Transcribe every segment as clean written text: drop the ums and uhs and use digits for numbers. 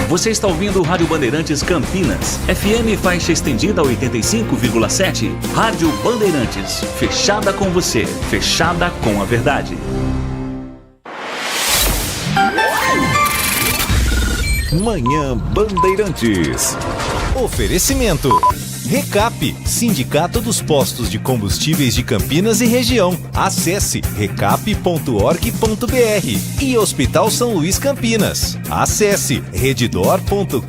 Você está ouvindo Rádio Bandeirantes Campinas, FM faixa estendida 85,7. Rádio Bandeirantes, fechada com você, fechada com a verdade. Manhã Bandeirantes. Oferecimento. Recap, Sindicato dos Postos de Combustíveis de Campinas e Região. Acesse recap.org.br. E Hospital São Luís Campinas. Acesse redditor.com.br.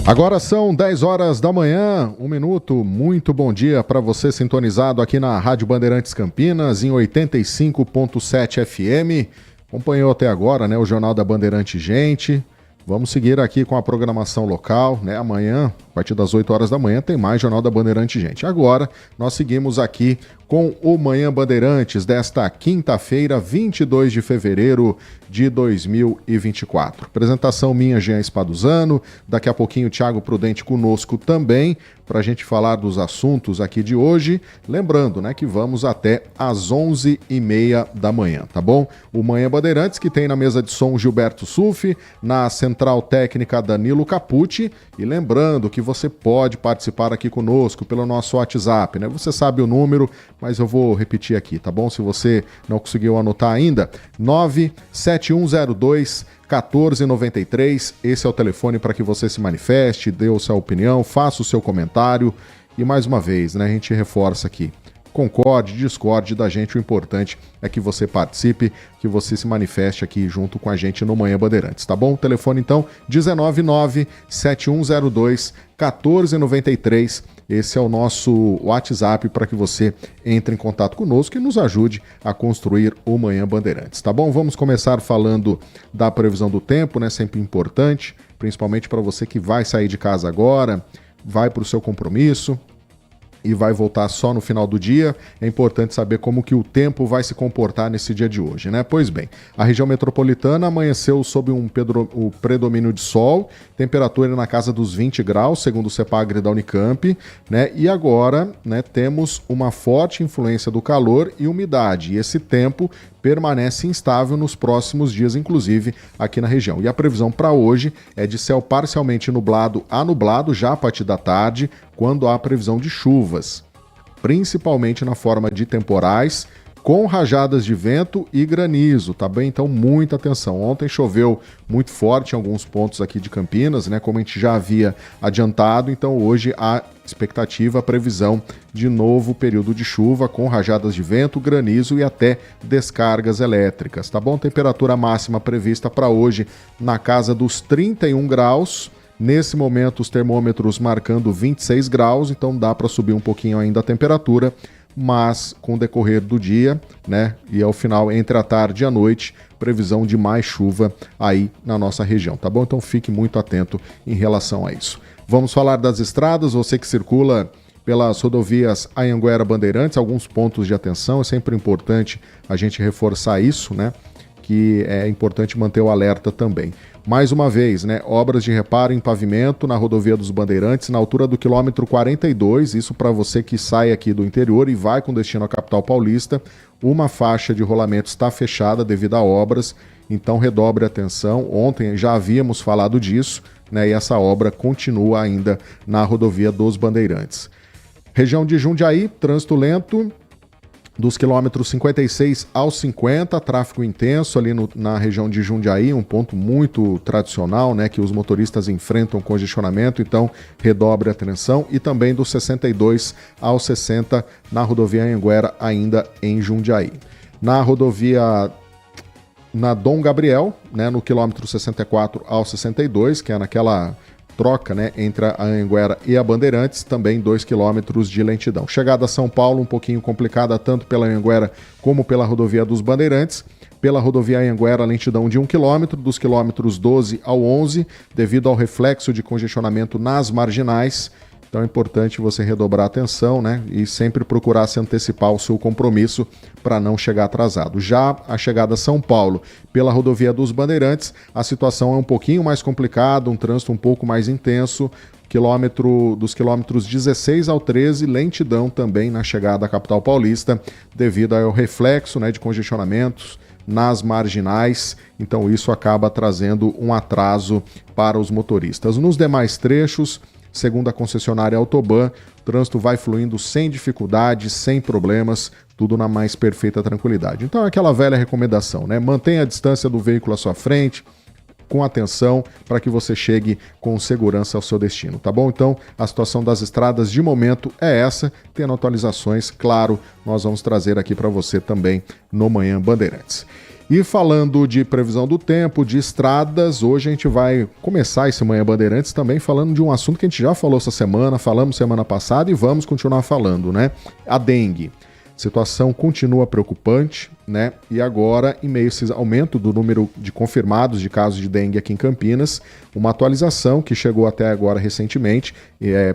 Agora são 10 horas da manhã, 1 minuto. Muito bom dia para você sintonizado aqui na Rádio Bandeirantes Campinas, em 85.7 FM. Acompanhou até agora, né, o Jornal da Bandeirante Gente. Vamos seguir aqui com a programação local, né? Amanhã, a partir das 8 horas da manhã, tem mais Jornal da Bandeirante Gente. Agora, nós seguimos aqui com o Manhã Bandeirantes desta quinta-feira, 22 de fevereiro de 2024. Apresentação minha, Jean Espaduzano. Daqui a pouquinho, Thiago Prudente conosco também, para a gente falar dos assuntos aqui de hoje. Lembrando, né, que vamos até às 11h30 da manhã, tá bom? O Manhã Bandeirantes, que tem na mesa de som Gilberto Sufi, na central técnica Danilo Capucci. E lembrando que você pode participar aqui conosco pelo nosso WhatsApp, né? Você sabe o número, mas eu vou repetir aqui, tá bom? Se você não conseguiu anotar ainda, 97102-1493. Esse é o telefone para que você se manifeste, dê a sua opinião, faça o seu comentário. E mais uma vez, né, a gente reforça aqui. Concorde, discorde da gente, o importante é que você participe, que você se manifeste aqui junto com a gente no Manhã Bandeirantes, tá bom? O telefone então, 199-7102-1493. Esse é o nosso WhatsApp para que você entre em contato conosco e nos ajude a construir o Manhã Bandeirantes, tá bom? Vamos começar falando da previsão do tempo, né? Sempre importante, principalmente para você que vai sair de casa agora, vai para o seu compromisso e vai voltar só no final do dia. É importante saber como que o tempo vai se comportar nesse dia de hoje, né? Pois bem, a região metropolitana amanheceu sob o predomínio de sol, temperatura na casa dos 20 graus, segundo o CEPAGRE da Unicamp, né? E agora, né, temos uma forte influência do calor e umidade, e esse tempo permanece instável nos próximos dias, inclusive aqui na região. E a previsão para hoje é de céu parcialmente nublado a nublado já a partir da tarde, quando há previsão de chuvas, principalmente na forma de temporais, com rajadas de vento e granizo, tá bem? Então, muita atenção. Ontem choveu muito forte em alguns pontos aqui de Campinas, né? Como a gente já havia adiantado, então hoje há expectativa, previsão de novo período de chuva com rajadas de vento, granizo e até descargas elétricas, tá bom? Temperatura máxima prevista para hoje na casa dos 31 graus. Nesse momento, os termômetros marcando 26 graus, então dá para subir um pouquinho ainda a temperatura, mas com o decorrer do dia, né, e ao final, entre a tarde e a noite, previsão de mais chuva aí na nossa região, tá bom? Então fique muito atento em relação a isso. Vamos falar das estradas, você que circula pelas rodovias Anhanguera Bandeirantes, alguns pontos de atenção, é sempre importante a gente reforçar isso, né, que é importante manter o alerta também. Mais uma vez, né, obras de reparo em pavimento na rodovia dos Bandeirantes, na altura do quilômetro 42, isso para você que sai aqui do interior e vai com destino à capital paulista, uma faixa de rolamento está fechada devido a obras, então redobre a atenção. Ontem já havíamos falado disso, né, e essa obra continua ainda na rodovia dos Bandeirantes. Região de Jundiaí, trânsito lento, dos quilômetros 56 ao 50, tráfego intenso ali na região de Jundiaí, um ponto muito tradicional, né, que os motoristas enfrentam congestionamento, então redobre a atenção, e também dos 62 ao 60 na rodovia Anhanguera, ainda em Jundiaí. Na rodovia na Dom Gabriel, né, no quilômetro 64 ao 62, que é naquela troca, né, entre a Anhanguera e a Bandeirantes, também 2 quilômetros de lentidão. Chegada a São Paulo, um pouquinho complicada, tanto pela Anhanguera como pela rodovia dos Bandeirantes. Pela rodovia Anhanguera, lentidão de 1 quilômetro, dos quilômetros 12 ao 11, devido ao reflexo de congestionamento nas marginais. Então é importante você redobrar a atenção, né, e sempre procurar se antecipar ao seu compromisso para não chegar atrasado. Já a chegada a São Paulo pela rodovia dos Bandeirantes, a situação é um pouquinho mais complicada, um trânsito um pouco mais intenso, dos quilômetros 16 ao 13, lentidão também na chegada à capital paulista, devido ao reflexo, né, de congestionamentos nas marginais, então isso acaba trazendo um atraso para os motoristas. Nos demais trechos, segundo a concessionária Autoban, o trânsito vai fluindo sem dificuldades, sem problemas, tudo na mais perfeita tranquilidade. Então é aquela velha recomendação, né? Mantenha a distância do veículo à sua frente, com atenção, para que você chegue com segurança ao seu destino, tá bom? Então, a situação das estradas de momento é essa. Tendo atualizações, claro, nós vamos trazer aqui para você também no Manhã Bandeirantes. E falando de previsão do tempo, de estradas, hoje a gente vai começar esse Manhã Bandeirantes também falando de um assunto que a gente já falou essa semana, falamos semana passada e vamos continuar falando, né? A dengue. A situação continua preocupante, né? E agora, em meio a esse aumento do número de confirmados de casos de dengue aqui em Campinas, uma atualização que chegou até agora recentemente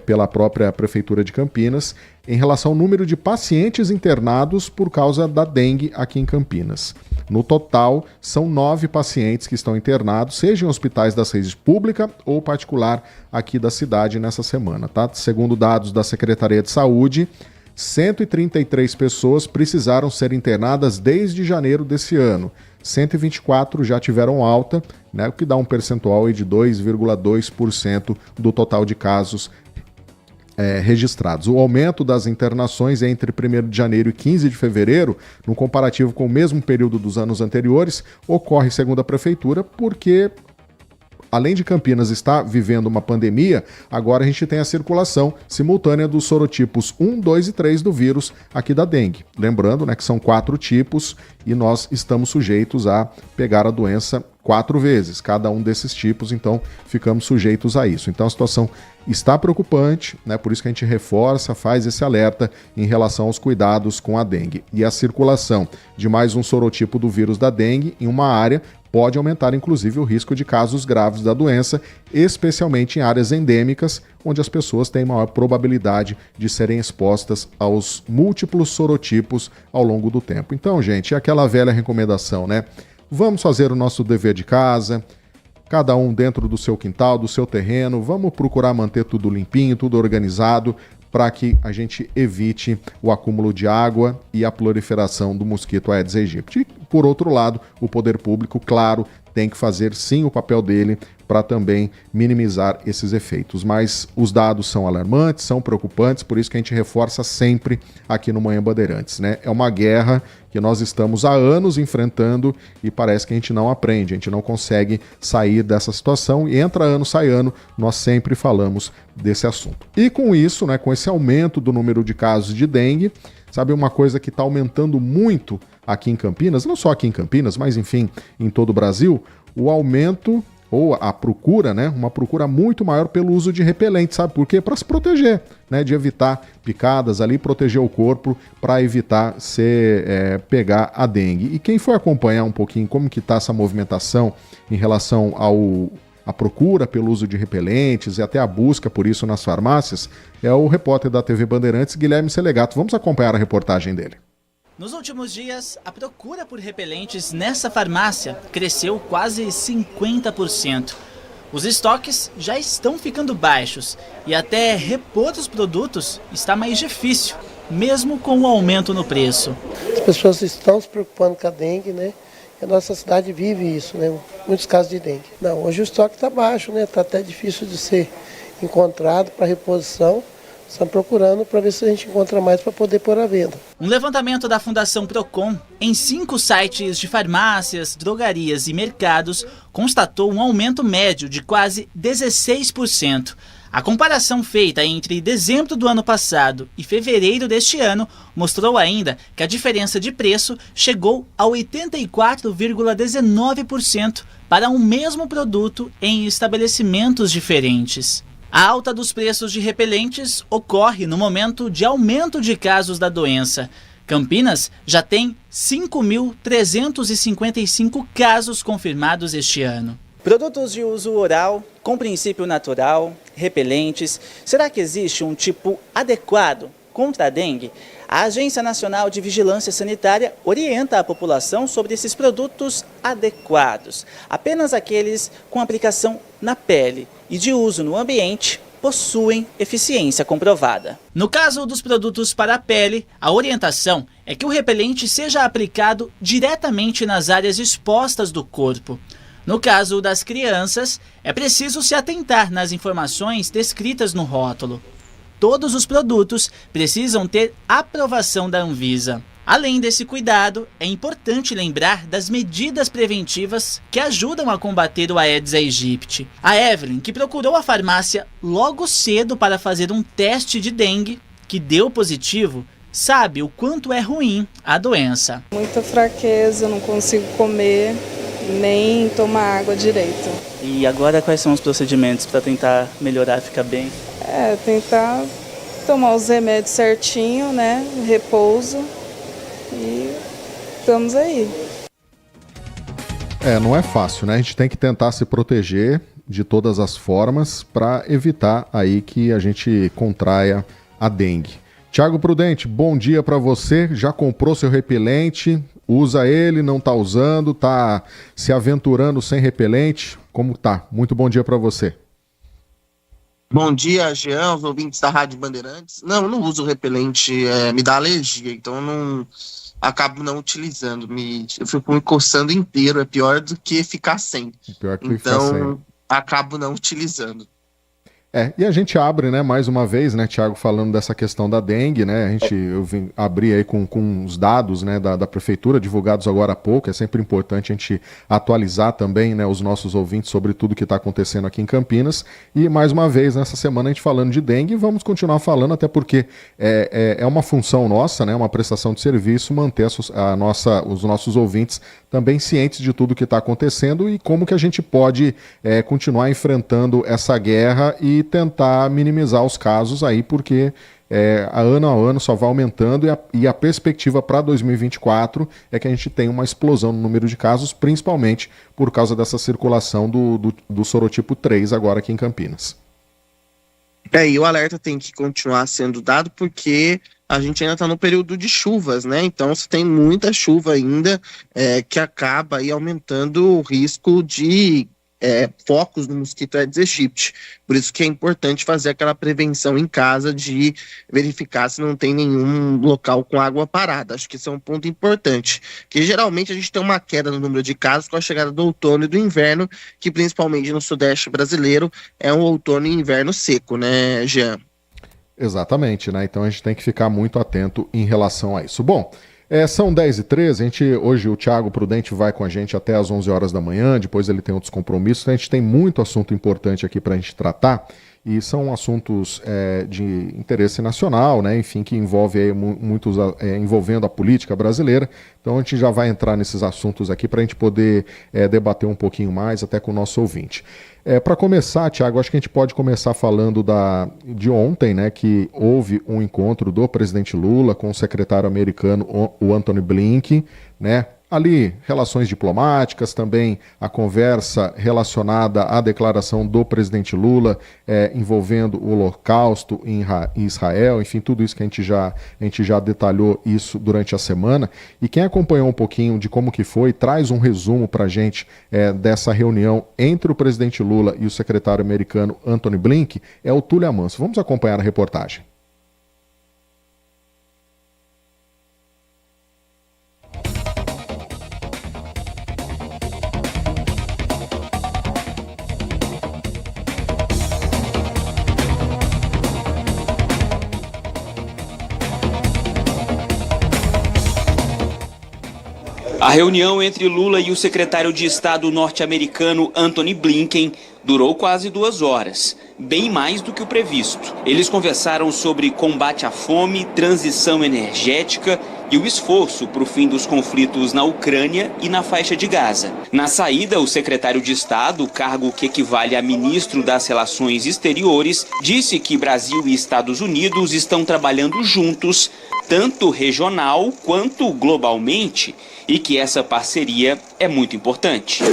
pela própria Prefeitura de Campinas, em relação ao número de pacientes internados por causa da dengue aqui em Campinas. No total, são 9 pacientes que estão internados, seja em hospitais das redes pública ou particular aqui da cidade nessa semana, tá? Segundo dados da Secretaria de Saúde, 133 pessoas precisaram ser internadas desde janeiro desse ano. 124 já tiveram alta, né, o que dá um percentual de 2,2% do total de casos registrados. O aumento das internações entre 1º de janeiro e 15 de fevereiro, no comparativo com o mesmo período dos anos anteriores, ocorre, segundo a Prefeitura, porque além de Campinas estar vivendo uma pandemia, agora a gente tem a circulação simultânea dos sorotipos 1, 2 e 3 do vírus aqui da dengue. Lembrando, né, que são 4 tipos e nós estamos sujeitos a pegar a doença 4 vezes, cada um desses tipos, então ficamos sujeitos a isso. Então a situação está preocupante, né, por isso que a gente reforça, faz esse alerta em relação aos cuidados com a dengue. E a circulação de mais um sorotipo do vírus da dengue em uma área pode aumentar, inclusive, o risco de casos graves da doença, especialmente em áreas endêmicas, onde as pessoas têm maior probabilidade de serem expostas aos múltiplos sorotipos ao longo do tempo. Então, gente, é aquela velha recomendação, né? Vamos fazer o nosso dever de casa, cada um dentro do seu quintal, do seu terreno, vamos procurar manter tudo limpinho, tudo organizado, para que a gente evite o acúmulo de água e a proliferação do mosquito Aedes aegypti. E, por outro lado, o poder público, claro, tem que fazer sim o papel dele para também minimizar esses efeitos. Mas os dados são alarmantes, são preocupantes, por isso que a gente reforça sempre aqui no Manhã Bandeirantes, né? É uma guerra que nós estamos há anos enfrentando e parece que a gente não aprende, a gente não consegue sair dessa situação e entra ano, sai ano, nós sempre falamos desse assunto. E com isso, né, com esse aumento do número de casos de dengue, sabe uma coisa que está aumentando muito aqui em Campinas, não só aqui em Campinas, mas enfim, em todo o Brasil, o aumento ou a procura, né, uma procura muito maior pelo uso de repelente, sabe por quê? Para se proteger, né, de evitar picadas ali, proteger o corpo para evitar pegar a dengue. E quem for acompanhar um pouquinho como que está essa movimentação em relação à procura pelo uso de repelentes e até a busca por isso nas farmácias, é o repórter da TV Bandeirantes, Guilherme Selegato. Vamos acompanhar a reportagem dele. Nos últimos dias, a procura por repelentes nessa farmácia cresceu quase 50%. Os estoques já estão ficando baixos e até repor os produtos está mais difícil, mesmo com o aumento no preço. As pessoas estão se preocupando com a dengue, né? E a nossa cidade vive isso, né? Muitos casos de dengue. Não, hoje o estoque está baixo, né? Está até difícil de ser encontrado para reposição. Estamos procurando para ver se a gente encontra mais para poder pôr à venda. Um levantamento da Fundação Procon em 5 sites de farmácias, drogarias e mercados constatou um aumento médio de quase 16%. A comparação feita entre dezembro do ano passado e fevereiro deste ano mostrou ainda que a diferença de preço chegou a 84,19% para um mesmo produto em estabelecimentos diferentes. A alta dos preços de repelentes ocorre no momento de aumento de casos da doença. Campinas já tem 5.355 casos confirmados este ano. Produtos de uso oral, com princípio natural, repelentes. Será que existe um tipo adequado contra a dengue? A Agência Nacional de Vigilância Sanitária orienta a população sobre esses produtos adequados. Apenas aqueles com aplicação na pele e de uso no ambiente possuem eficiência comprovada. No caso dos produtos para a pele, a orientação é que o repelente seja aplicado diretamente nas áreas expostas do corpo. No caso das crianças, é preciso se atentar nas informações descritas no rótulo. Todos os produtos precisam ter aprovação da Anvisa. Além desse cuidado, é importante lembrar das medidas preventivas que ajudam a combater o Aedes aegypti. A Evelyn, que procurou a farmácia logo cedo para fazer um teste de dengue, que deu positivo, sabe o quanto é ruim a doença. Muita fraqueza, não consigo comer, nem tomar água direito. E agora quais são os procedimentos para tentar melhorar, ficar bem? Tentar tomar os remédios certinho, né? Repouso. E estamos aí. Não é fácil, né? A gente tem que tentar se proteger de todas as formas para evitar aí que a gente contraia a dengue. Tiago Prudente, bom dia para você. Já comprou seu repelente? Usa ele, não tá usando? Tá se aventurando sem repelente? Como tá? Muito bom dia para você. Bom dia, Jean, os ouvintes da Rádio Bandeirantes. Não, eu não uso repelente, me dá alergia, então eu não acabo não utilizando. Eu fico me coçando inteiro, é pior do que ficar sem. Então, acabo não utilizando. E a gente abre, né, mais uma vez, né, Tiago, falando dessa questão da dengue, né, eu vim abrir aí com os dados, né, da prefeitura, divulgados agora há pouco. É sempre importante a gente atualizar também, né, os nossos ouvintes sobre tudo que está acontecendo aqui em Campinas. E mais uma vez, nessa semana, a gente falando de dengue, vamos continuar falando, até porque é uma função nossa, né, uma prestação de serviço, manter os nossos ouvintes também cientes de tudo que está acontecendo e como que a gente pode continuar enfrentando essa guerra e tentar minimizar os casos aí, porque ano a ano só vai aumentando e a perspectiva para 2024 é que a gente tenha uma explosão no número de casos, principalmente por causa dessa circulação do sorotipo 3 agora aqui em Campinas. E o alerta tem que continuar sendo dado porque a gente ainda está no período de chuvas, né? Então, se tem muita chuva ainda, que acaba aí aumentando o risco de focos no mosquito Aedes aegypti. Por isso que é importante fazer aquela prevenção em casa de verificar se não tem nenhum local com água parada. Acho que isso é um ponto importante, que geralmente a gente tem uma queda no número de casos com a chegada do outono e do inverno, que principalmente no sudeste brasileiro é um outono e inverno seco, né, Jean? Exatamente, né? Então a gente tem que ficar muito atento em relação a isso. Bom, são 10h13, hoje o Tiago Prudente vai com a gente até às 11 horas da manhã, depois ele tem outros compromissos, então a gente tem muito assunto importante aqui para a gente tratar, e são assuntos de interesse nacional, né? Enfim, que envolve aí muitos, envolvendo a política brasileira. Então a gente já vai entrar nesses assuntos aqui para a gente poder debater um pouquinho mais até com o nosso ouvinte. Para começar, Tiago, acho que a gente pode começar falando de ontem, né, que houve um encontro do presidente Lula com o secretário americano, o Antony Blinken, né? Ali, relações diplomáticas, também a conversa relacionada à declaração do presidente Lula envolvendo o Holocausto em Israel, enfim, tudo isso que a gente já detalhou isso durante a semana. E quem acompanhou um pouquinho de como que foi, traz um resumo para a gente dessa reunião entre o presidente Lula e o secretário americano Antony Blinken, é o Túlio Amanso. Vamos acompanhar a reportagem. A reunião entre Lula e o secretário de Estado norte-americano Antony Blinken durou quase 2 horas, bem mais do que o previsto. Eles conversaram sobre combate à fome, transição energética e o esforço para o fim dos conflitos na Ucrânia e na faixa de Gaza. Na saída, o secretário de Estado, cargo que equivale a ministro das Relações Exteriores, disse que Brasil e Estados Unidos estão trabalhando juntos, tanto regional quanto globalmente, e que essa parceria é muito importante.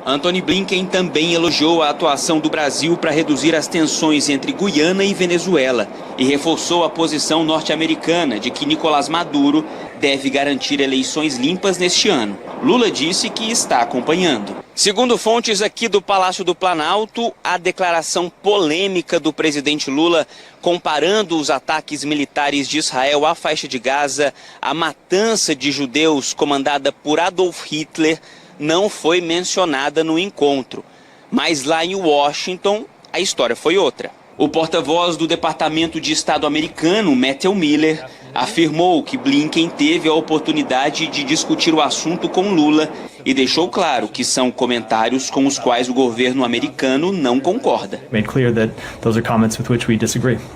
Antony Blinken também elogiou a atuação do Brasil para reduzir as tensões entre Guiana e Venezuela e reforçou a posição norte-americana de que Nicolás Maduro deve garantir eleições limpas neste ano. Lula disse que está acompanhando. Segundo fontes aqui do Palácio do Planalto, a declaração polêmica do presidente Lula comparando os ataques militares de Israel à faixa de Gaza, a matança de judeus comandada por Adolf Hitler, não foi mencionada no encontro. Mas lá em Washington, a história foi outra. O porta-voz do Departamento de Estado americano, Matthew Miller, afirmou que Blinken teve a oportunidade de discutir o assunto com Lula e deixou claro que são comentários com os quais o governo americano não concorda.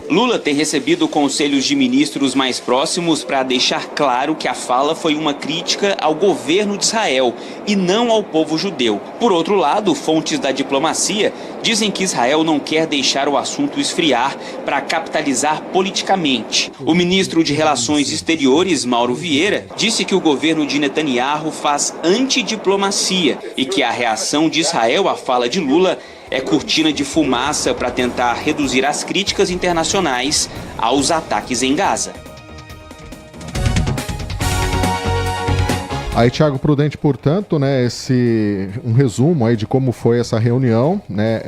Lula tem recebido conselhos de ministros mais próximos para deixar claro que a fala foi uma crítica ao governo de Israel e não ao povo judeu. Por outro lado, fontes da diplomacia dizem que Israel não quer deixar o assunto esfriar para capitalizar politicamente. O ministro de Relações Exteriores, Mauro Vieira, disse que o governo de Netanyahu faz antidiplomacia e que a reação de Israel à fala de Lula é cortina de fumaça para tentar reduzir as críticas internacionais aos ataques em Gaza. Aí, Thiago Prudente, portanto, né, um resumo aí de como foi essa reunião, né,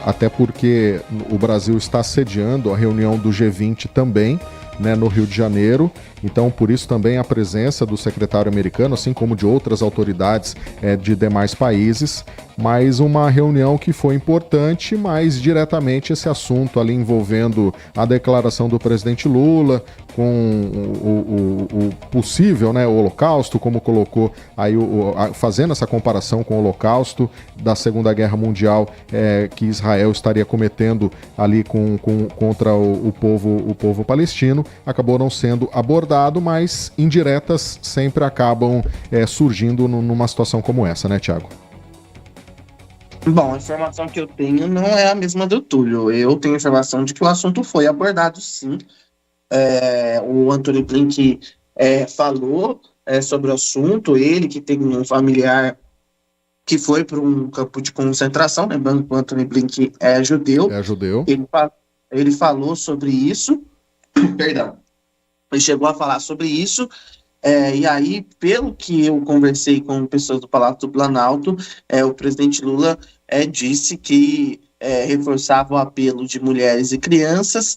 até porque o Brasil está sediando a reunião do G20 também, né, no Rio de Janeiro, então por isso também a presença do secretário americano, assim como de outras autoridades de demais países, mas uma reunião que foi importante, mas diretamente esse assunto ali envolvendo a declaração do presidente Lula com o possível, né, o Holocausto, como colocou aí, fazendo essa comparação com o Holocausto da Segunda Guerra Mundial que Israel estaria cometendo ali contra o povo palestino, acabou não sendo abordado, mas indiretas sempre acabam surgindo numa situação como essa, né, Thiago? Bom, a informação que eu tenho não é a mesma do Túlio. Eu tenho informação de que o assunto foi abordado, sim. O Antony Blinken falou sobre o assunto, ele que tem um familiar que foi para um campo de concentração, lembrando que o Antony Blinken é judeu. É judeu. Ele falou sobre isso, perdão, ele chegou a falar sobre isso, e aí, pelo que eu conversei com pessoas do Palácio do Planalto, o presidente Lula disse que reforçava o apelo de mulheres e crianças,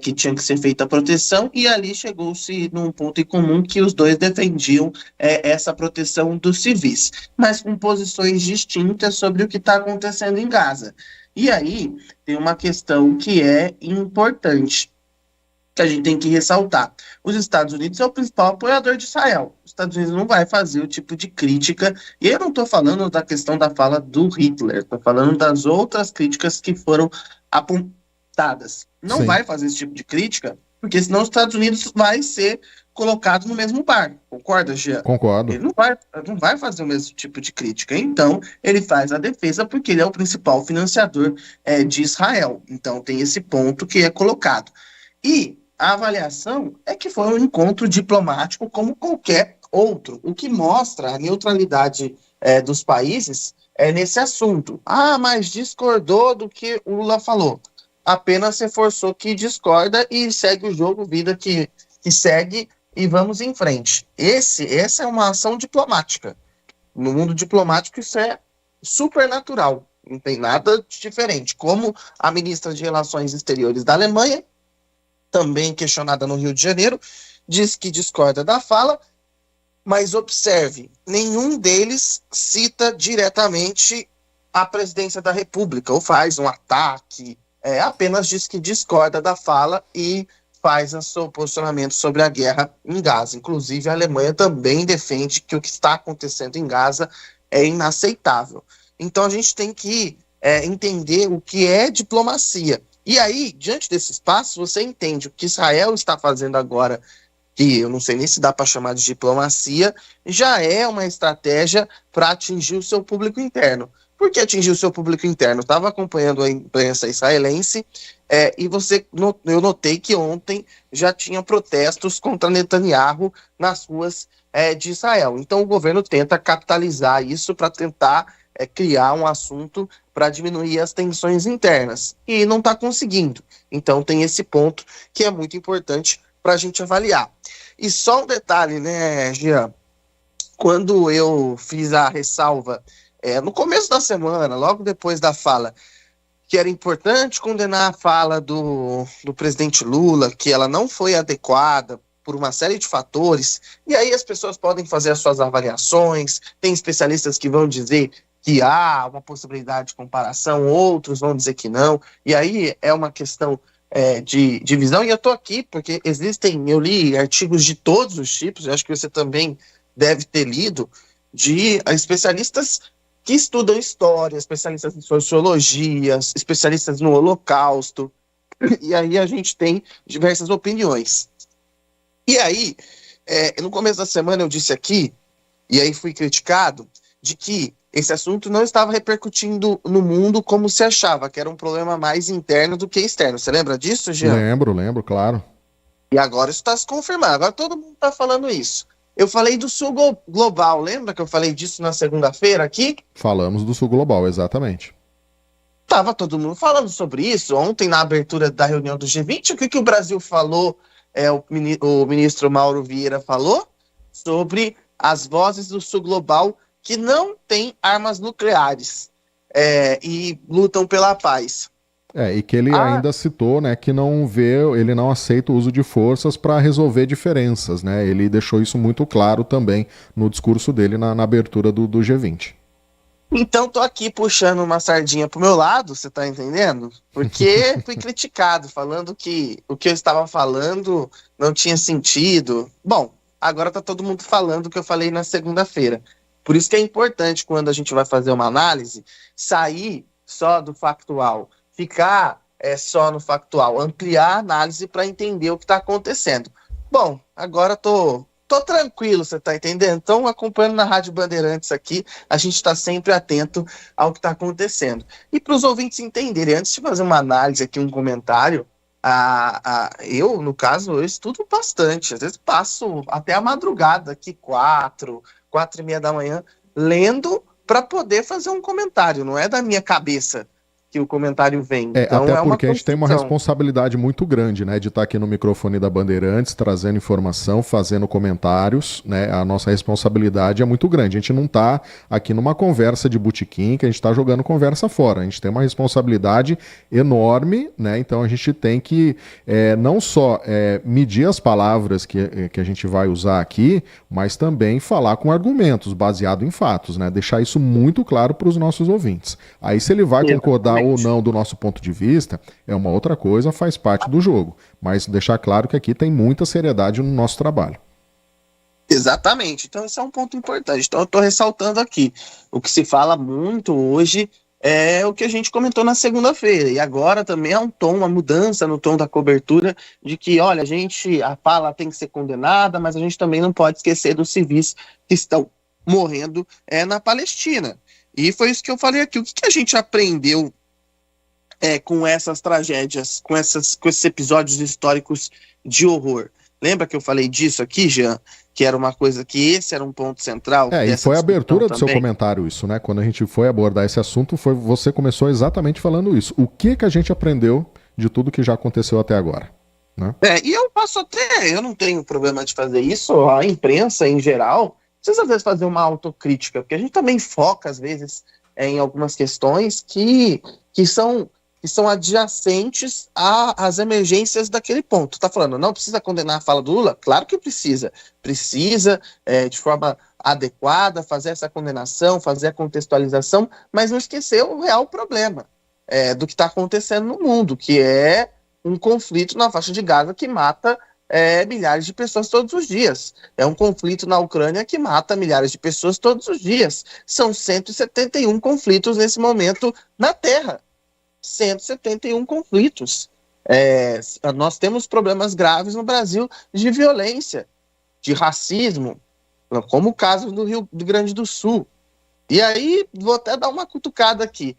que tinha que ser feita a proteção, e ali chegou-se num ponto em comum que os dois defendiam essa proteção dos civis, mas com posições distintas sobre o que está acontecendo em Gaza. E aí tem uma questão que é importante, que a gente tem que ressaltar. Os Estados Unidos é o principal apoiador de Israel. Os Estados Unidos não vai fazer o tipo de crítica, e eu não estou falando da questão da fala do Hitler, estou falando das outras críticas que foram apontadas. Não Sim. vai fazer esse tipo de crítica, porque senão os Estados Unidos vai ser colocado no mesmo barco. Concorda, Jean? Concordo. Ele não vai fazer o mesmo tipo de crítica. Então, ele faz a defesa porque ele é o principal financiador de Israel. Então, tem esse ponto que é colocado. E a avaliação é que foi um encontro diplomático como qualquer outro, o que mostra a neutralidade dos países nesse assunto. Mas discordou do que o Lula falou. Apenas reforçou que discorda e segue o jogo, vida que segue, e vamos em frente. Essa é uma ação diplomática. No mundo diplomático isso é super natural, não tem nada de diferente. Como a ministra de Relações Exteriores da Alemanha, também questionada no Rio de Janeiro, diz que discorda da fala, mas observe, nenhum deles cita diretamente a presidência da República, ou faz um ataque, apenas diz que discorda da fala e faz o seu posicionamento sobre a guerra em Gaza. Inclusive, a Alemanha também defende que o que está acontecendo em Gaza é inaceitável. Então, a gente tem que entender o que é diplomacia. E aí, diante desse espaço, você entende o que Israel está fazendo agora, que eu não sei nem se dá para chamar de diplomacia, já é uma estratégia para atingir o seu público interno. Por que atingir o seu público interno? Eu estava acompanhando a imprensa israelense e eu notei que ontem já tinha protestos contra Netanyahu nas ruas de Israel. Então o governo tenta capitalizar isso para tentar criar um assunto para diminuir as tensões internas. E não está conseguindo. Então tem esse ponto que é muito importante para a gente avaliar. E só um detalhe, né, Jean? quando eu fiz a ressalva no começo da semana, logo depois da fala, que era importante condenar a fala do presidente Lula, que ela não foi adequada por uma série de fatores, e aí as pessoas podem fazer as suas avaliações, tem especialistas que vão dizer que há uma possibilidade de comparação, outros vão dizer que não, e aí é uma questão de visão, e eu estou aqui porque eu li artigos de todos os tipos, eu acho que você também deve ter lido, de especialistas que estudam história, especialistas em sociologia, especialistas no Holocausto, e aí a gente tem diversas opiniões. E aí, no começo da semana eu disse aqui, e aí fui criticado, de que esse assunto não estava repercutindo no mundo como se achava, que era um problema mais interno do que externo. Você lembra disso, Jean? Lembro, claro. E agora isso está se confirmando, agora todo mundo está falando isso. Eu falei do Sul Global, lembra que eu falei disso na segunda-feira aqui? Falamos do Sul Global, exatamente. Tava todo mundo falando sobre isso. Ontem, na abertura da reunião do G20, o que o Brasil falou, o ministro Mauro Vieira falou sobre as vozes do Sul Global que não têm armas nucleares e lutam pela paz. E que ele ainda citou, né, que ele não aceita o uso de forças para resolver diferenças, né? Ele deixou isso muito claro também no discurso dele na abertura do G20. Então tô aqui puxando uma sardinha pro meu lado, você tá entendendo? Porque fui criticado, falando que o que eu estava falando não tinha sentido. Bom, agora tá todo mundo falando o que eu falei na segunda-feira. Por isso que é importante, quando a gente vai fazer uma análise, sair só do factual, ficar só no factual, ampliar a análise para entender o que está acontecendo. Bom, agora tô tranquilo, você tá entendendo? Então, acompanhando na Rádio Bandeirantes aqui, a gente está sempre atento ao que está acontecendo. E para os ouvintes entenderem, antes de fazer uma análise aqui, um comentário, eu, no caso, eu estudo bastante, às vezes passo até a madrugada aqui, 4h30 da manhã, lendo para poder fazer um comentário, não é da minha cabeça que o comentário vem. Então, até porque a gente tem uma responsabilidade muito grande, né, de estar aqui no microfone da Bandeirantes, trazendo informação, fazendo comentários, né, a nossa responsabilidade é muito grande. A gente não está aqui numa conversa de botequim, que a gente está jogando conversa fora. A gente tem uma responsabilidade enorme, né, então a gente tem que não só medir as palavras que a gente vai usar aqui, mas também falar com argumentos, baseado em fatos, né, deixar isso muito claro para os nossos ouvintes. Aí se ele vai concordar ou não do nosso ponto de vista, é uma outra coisa, faz parte do jogo. Mas deixar claro que aqui tem muita seriedade no nosso trabalho. Exatamente. Então esse é um ponto importante. Então eu estou ressaltando aqui. O que se fala muito hoje é o que a gente comentou na segunda-feira. E agora também há uma mudança no tom da cobertura de que, olha, a fala tem que ser condenada, mas a gente também não pode esquecer dos civis que estão morrendo na Palestina. E foi isso que eu falei aqui. O que a gente aprendeu com essas tragédias, com esses episódios históricos de horror? Lembra que eu falei disso aqui, Jean? Que era uma coisa que esse era um ponto central. E foi a abertura do seu comentário isso, né? Quando a gente foi abordar esse assunto, você começou exatamente falando isso. O que a gente aprendeu de tudo que já aconteceu até agora? Né? E eu não tenho problema de fazer isso, a imprensa em geral precisa às vezes fazer uma autocrítica, porque a gente também foca às vezes em algumas questões que são adjacentes às emergências daquele ponto. Tá falando, não precisa condenar a fala do Lula? Claro que precisa. Precisa, de forma adequada, fazer essa condenação, fazer a contextualização, mas não esquecer o real problema do que está acontecendo no mundo, que é um conflito na faixa de Gaza que mata milhares de pessoas todos os dias. É um conflito na Ucrânia que mata milhares de pessoas todos os dias. São 171 conflitos nesse momento na Terra. 171 conflitos. Nós temos problemas graves no Brasil de violência, de racismo, como o caso do Rio Grande do Sul. E aí, vou até dar uma cutucada aqui.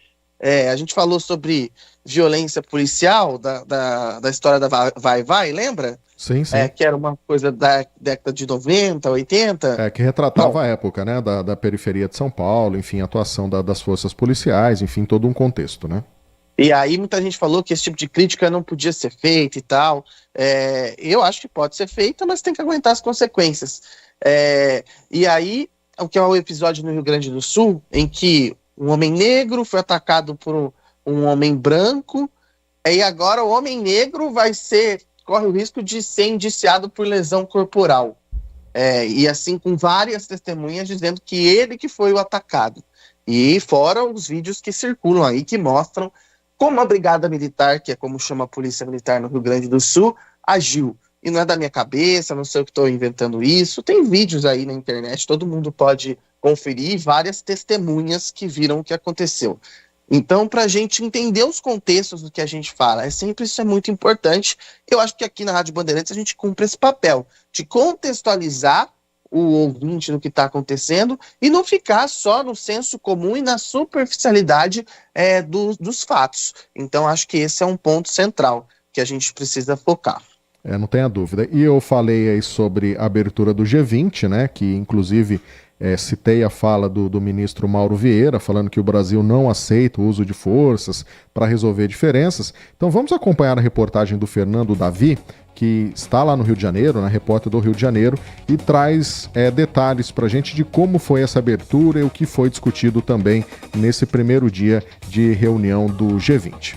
A gente falou sobre violência policial, da história da Vai-Vai, lembra? Sim. Que era uma coisa da década de 90, 80. Que retratava a época, né, da periferia de São Paulo, enfim, a atuação das forças policiais, enfim, todo um contexto, né? E aí muita gente falou que esse tipo de crítica não podia ser feita e tal. Eu acho que pode ser feita, mas tem que aguentar as consequências. E aí o que é o episódio no Rio Grande do Sul, em que um homem negro foi atacado por um homem branco, e agora o homem negro corre o risco de ser indiciado por lesão corporal. E assim, com várias testemunhas dizendo que ele que foi o atacado. E fora os vídeos que circulam aí, que mostram como a Brigada Militar, que é como chama a Polícia Militar no Rio Grande do Sul, agiu. E não é da minha cabeça, não sei eu que estou inventando isso. Tem vídeos aí na internet, todo mundo pode conferir, várias testemunhas que viram o que aconteceu. Então, para a gente entender os contextos do que a gente fala, isso é muito importante. Eu acho que aqui na Rádio Bandeirantes a gente cumpre esse papel de contextualizar o ouvinte no que está acontecendo e não ficar só no senso comum e na superficialidade dos fatos. Então, acho que esse é um ponto central que a gente precisa focar. Não tenha dúvida. E eu falei aí sobre a abertura do G20, né, que inclusive citei a fala do ministro Mauro Vieira, falando que o Brasil não aceita o uso de forças para resolver diferenças. Então vamos acompanhar a reportagem do Fernando Davi, que está lá no Rio de Janeiro, né, repórter do Rio de Janeiro, e traz detalhes para a gente de como foi essa abertura e o que foi discutido também nesse primeiro dia de reunião do G20.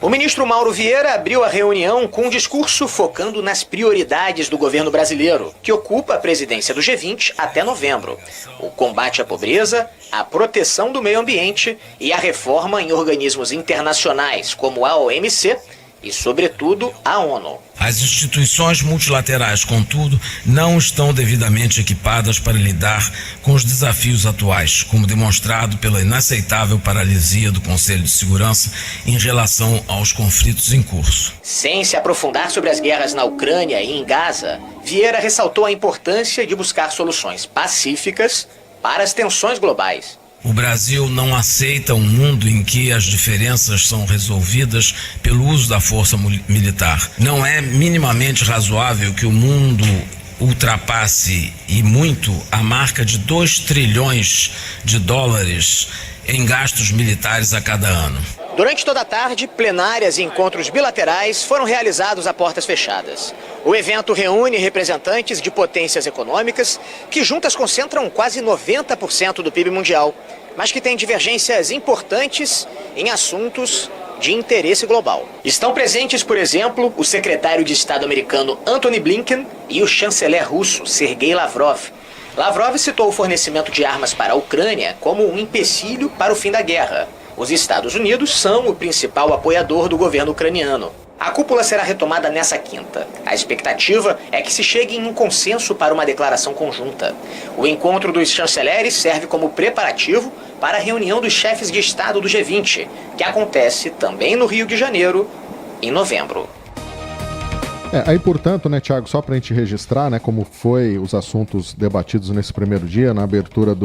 O ministro Mauro Vieira abriu a reunião com um discurso focando nas prioridades do governo brasileiro, que ocupa a presidência do G20 até novembro: o combate à pobreza, a proteção do meio ambiente e a reforma em organismos internacionais como a OMC e, sobretudo, a ONU. As instituições multilaterais, contudo, não estão devidamente equipadas para lidar com os desafios atuais, como demonstrado pela inaceitável paralisia do Conselho de Segurança em relação aos conflitos em curso. Sem se aprofundar sobre as guerras na Ucrânia e em Gaza, Vieira ressaltou a importância de buscar soluções pacíficas para as tensões globais. O Brasil não aceita um mundo em que as diferenças são resolvidas pelo uso da força militar. Não é minimamente razoável que o mundo ultrapasse, e muito, a marca de 2 trilhões de dólares em gastos militares a cada ano. Durante toda a tarde, plenárias e encontros bilaterais foram realizados a portas fechadas. O evento reúne representantes de potências econômicas que juntas concentram quase 90% do PIB mundial, mas que têm divergências importantes em assuntos de interesse global. Estão presentes, por exemplo, o secretário de Estado americano Antony Blinken e o chanceler russo Sergei Lavrov. Lavrov citou o fornecimento de armas para a Ucrânia como um empecilho para o fim da guerra. Os Estados Unidos são o principal apoiador do governo ucraniano. A cúpula será retomada nesta quinta. A expectativa é que se chegue em um consenso para uma declaração conjunta. O encontro dos chanceleres serve como preparativo para a reunião dos chefes de Estado do G20, que acontece também no Rio de Janeiro, em novembro. Aí, portanto, né, Thiago, só para a gente registrar, né, como foi os assuntos debatidos nesse primeiro dia, na abertura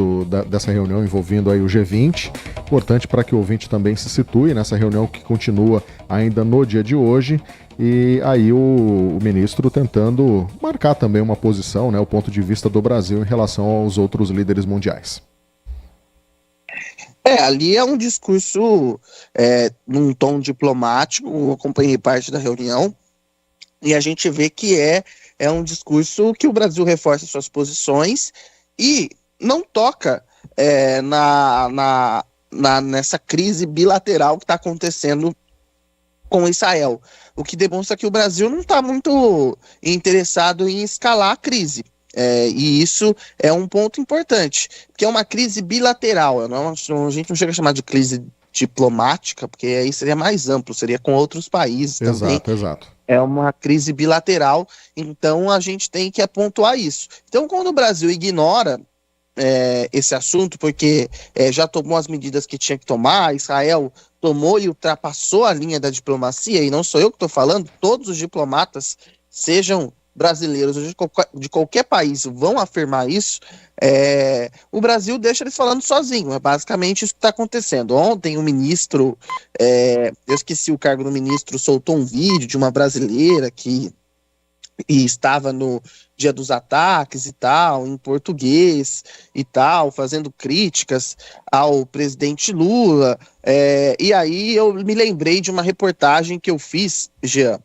dessa reunião envolvendo aí o G20, importante para que o ouvinte também se situe nessa reunião que continua ainda no dia de hoje, e aí o ministro tentando marcar também uma posição, né, o ponto de vista do Brasil em relação aos outros líderes mundiais. Ali é um discurso num tom diplomático, eu acompanhei parte da reunião, e a gente vê que é um discurso que o Brasil reforça suas posições e não toca nessa crise bilateral que está acontecendo com Israel. O que demonstra que o Brasil não está muito interessado em escalar a crise. E isso é um ponto importante, porque é uma crise bilateral. A gente não chega a chamar de crise diplomática, porque aí seria mais amplo, seria com outros países também. Exato. É uma crise bilateral, então a gente tem que pontuar isso. Então, quando o Brasil ignora esse assunto, porque já tomou as medidas que tinha que tomar, Israel tomou e ultrapassou a linha da diplomacia, e não sou eu que estou falando, todos os diplomatas, sejam brasileiros ou de qualquer país, vão afirmar isso, o Brasil deixa eles falando sozinho. É basicamente isso que está acontecendo. Ontem o ministro, eu esqueci o cargo do ministro, soltou um vídeo de uma brasileira que estava no dia dos ataques e tal, em português e tal, fazendo críticas ao presidente Lula, e aí eu me lembrei de uma reportagem que eu fiz, Jean,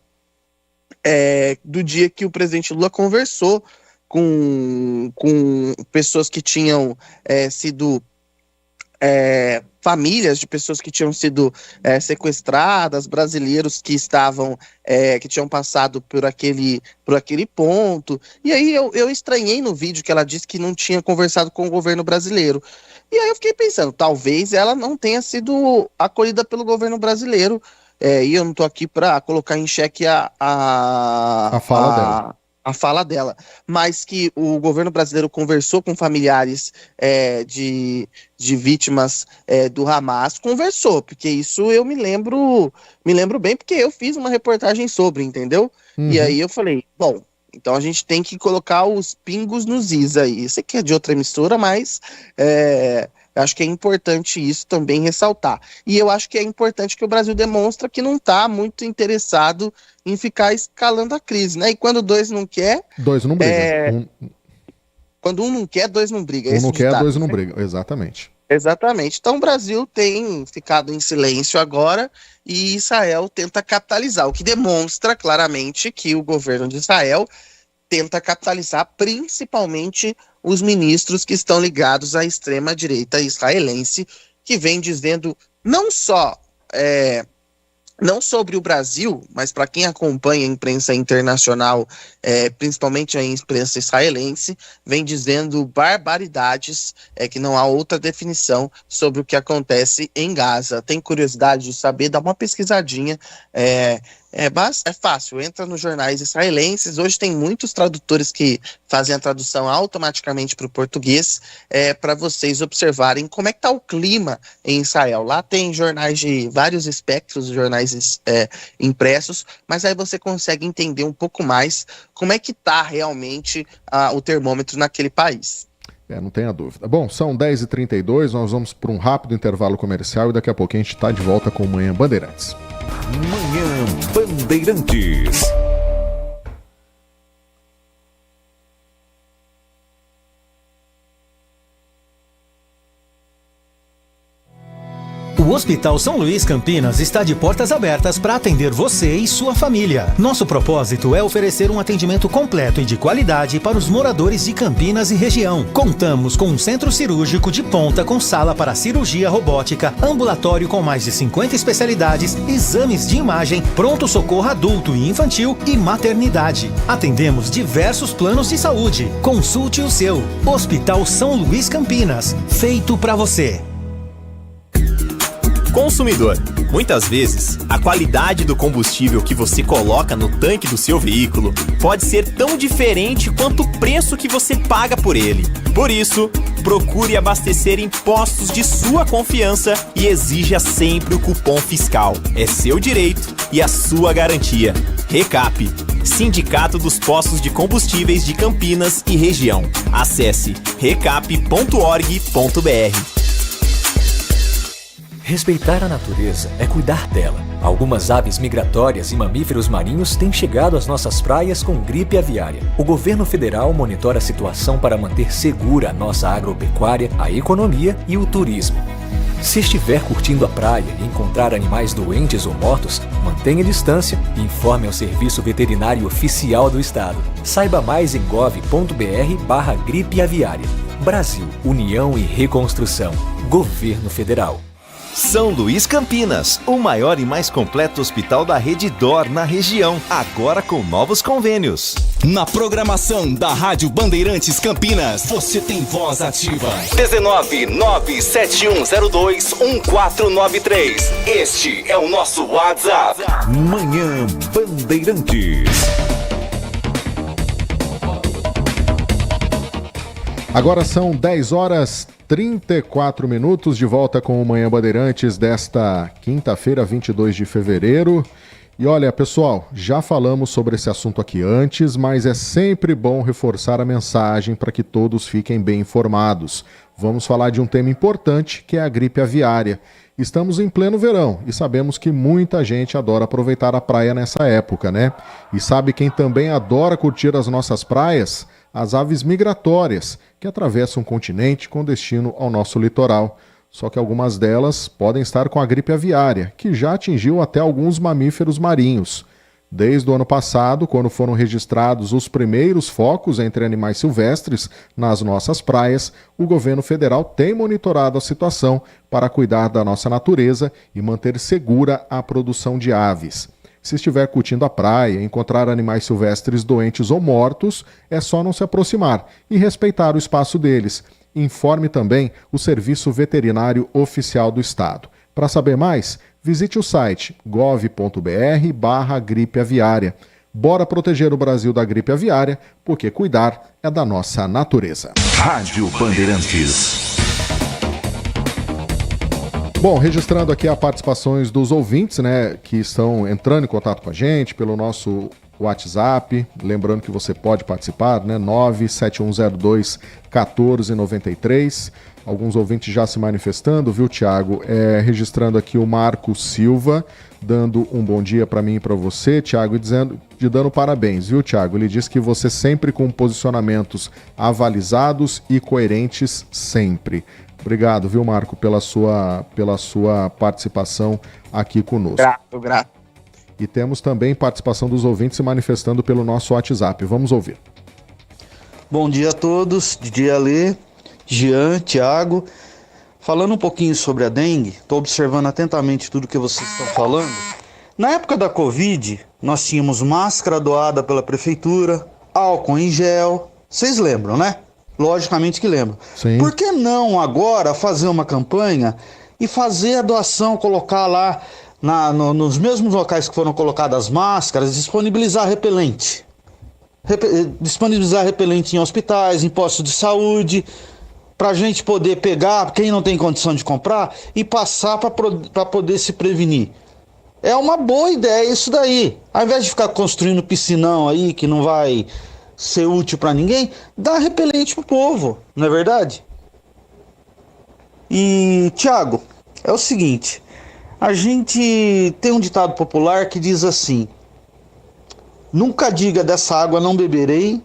do dia que o presidente Lula conversou com pessoas que tinham sido famílias de pessoas que tinham sido sequestradas, brasileiros que estavam que tinham passado por aquele ponto. E aí eu estranhei no vídeo que ela disse que não tinha conversado com o governo brasileiro. E aí eu fiquei pensando, talvez ela não tenha sido acolhida pelo governo brasileiro. E eu não estou aqui para colocar em xeque a fala dela, mas que o governo brasileiro conversou com familiares de vítimas do Hamas, conversou, porque isso eu me lembro bem, porque eu fiz uma reportagem sobre, entendeu? Uhum. E aí eu falei, bom, então a gente tem que colocar os pingos nos is aí. Isso aqui é de outra emissora, mas acho que é importante isso também ressaltar. E eu acho que é importante que o Brasil demonstra que não está muito interessado em ficar escalando a crise, né? E quando dois não quer... Dois não brigam. Quando um não quer, dois não brigam. Um não quer, dois não brigam. Exatamente. Exatamente. Então o Brasil tem ficado em silêncio agora e Israel tenta capitalizar, o que demonstra claramente que o governo de Israel tenta capitalizar principalmente os ministros que estão ligados à extrema-direita israelense, que vem dizendo não só não sobre o Brasil, mas para quem acompanha a imprensa internacional, principalmente a imprensa israelense, vem dizendo barbaridades, que não há outra definição sobre o que acontece em Gaza. Tem curiosidade de saber? Dá uma pesquisadinha, é fácil, entra nos jornais israelenses. Hoje tem muitos tradutores que fazem a tradução automaticamente para o português, para vocês observarem como é que está o clima em Israel. Lá tem jornais de vários espectros, jornais impressos, mas aí você consegue entender um pouco mais como é que está realmente o termômetro naquele país. Não tenha dúvida. Bom, são 10h32, nós vamos para um rápido intervalo comercial e daqui a pouquinho a gente está de volta com o Manhã Bandeirantes. Manhã Bandeirantes. O Hospital São Luís Campinas está de portas abertas para atender você e sua família. Nosso propósito é oferecer um atendimento completo e de qualidade para os moradores de Campinas e região. Contamos com um centro cirúrgico de ponta com sala para cirurgia robótica, ambulatório com mais de 50 especialidades, exames de imagem, pronto-socorro adulto e infantil e maternidade. Atendemos diversos planos de saúde. Consulte o seu. Hospital São Luís Campinas. Feito para você. Consumidor, muitas vezes, a qualidade do combustível que você coloca no tanque do seu veículo pode ser tão diferente quanto o preço que você paga por ele. Por isso, procure abastecer em postos de sua confiança e exija sempre o cupom fiscal. É seu direito e a sua garantia. Recap, Sindicato dos Postos de Combustíveis de Campinas e Região. Acesse recap.org.br. Respeitar a natureza é cuidar dela. Algumas aves migratórias e mamíferos marinhos têm chegado às nossas praias com gripe aviária. O governo federal monitora a situação para manter segura a nossa agropecuária, a economia e o turismo. Se estiver curtindo a praia e encontrar animais doentes ou mortos, mantenha distância e informe ao Serviço Veterinário Oficial do Estado. Saiba mais em gov.br/gripe aviária. Brasil, União e Reconstrução. Governo Federal. São Luís Campinas, o maior e mais completo hospital da rede DOR na região, agora com novos convênios. Na programação da Rádio Bandeirantes Campinas, você tem voz ativa. 19971021493. Este é o nosso WhatsApp. Manhã Bandeirantes. Agora são 10h34, de volta com o Manhã Bandeirantes desta quinta-feira, 22 de fevereiro. E olha, pessoal, já falamos sobre esse assunto aqui antes, mas é sempre bom reforçar a mensagem para que todos fiquem bem informados. Vamos falar de um tema importante, que é a gripe aviária. Estamos em pleno verão e sabemos que muita gente adora aproveitar a praia nessa época, né? E sabe quem também adora curtir as nossas praias? As aves migratórias, que atravessam o continente com destino ao nosso litoral. Só que algumas delas podem estar com a gripe aviária, que já atingiu até alguns mamíferos marinhos. Desde o ano passado, quando foram registrados os primeiros focos entre animais silvestres nas nossas praias, o governo federal tem monitorado a situação para cuidar da nossa natureza e manter segura a produção de aves. Se estiver curtindo a praia e encontrar animais silvestres doentes ou mortos, é só não se aproximar e respeitar o espaço deles. Informe também o Serviço Veterinário Oficial do Estado. Para saber mais, visite o site gov.br/gripe aviária. Bora proteger o Brasil da gripe aviária, porque cuidar é da nossa natureza. Rádio Bandeirantes. Bom, registrando aqui as participações dos ouvintes, né, que estão entrando em contato com a gente pelo nosso WhatsApp. Lembrando que você pode participar, né, 97102-1493. Alguns ouvintes já se manifestando, viu, Tiago? Registrando aqui o Marco Silva, dando um bom dia para mim e para você, Tiago, e dando parabéns, viu, Tiago? Ele diz que você sempre com posicionamentos avalizados e coerentes sempre. Obrigado, viu, Marco, pela sua participação aqui conosco. Grato. E temos também participação dos ouvintes se manifestando pelo nosso WhatsApp. Vamos ouvir. Bom dia a todos, Didi Alê, Jean, Thiago. Falando um pouquinho sobre a dengue, estou observando atentamente tudo que vocês estão falando. Na época da Covid, nós tínhamos máscara doada pela prefeitura, álcool em gel. Vocês lembram, né? Logicamente que lembram. Sim. Por que não agora fazer uma campanha e fazer a doação, colocar lá nos mesmos locais que foram colocadas as máscaras, disponibilizar repelente? Disponibilizar repelente em hospitais, em postos de saúde, para a gente poder pegar, quem não tem condição de comprar, e passar para poder se prevenir. É uma boa ideia isso daí. Ao invés de ficar construindo piscinão aí, que não vai ser útil para ninguém, dá repelente pro povo, não é verdade? E, Thiago, é o seguinte, a gente tem um ditado popular que diz assim: nunca diga dessa água não beberei,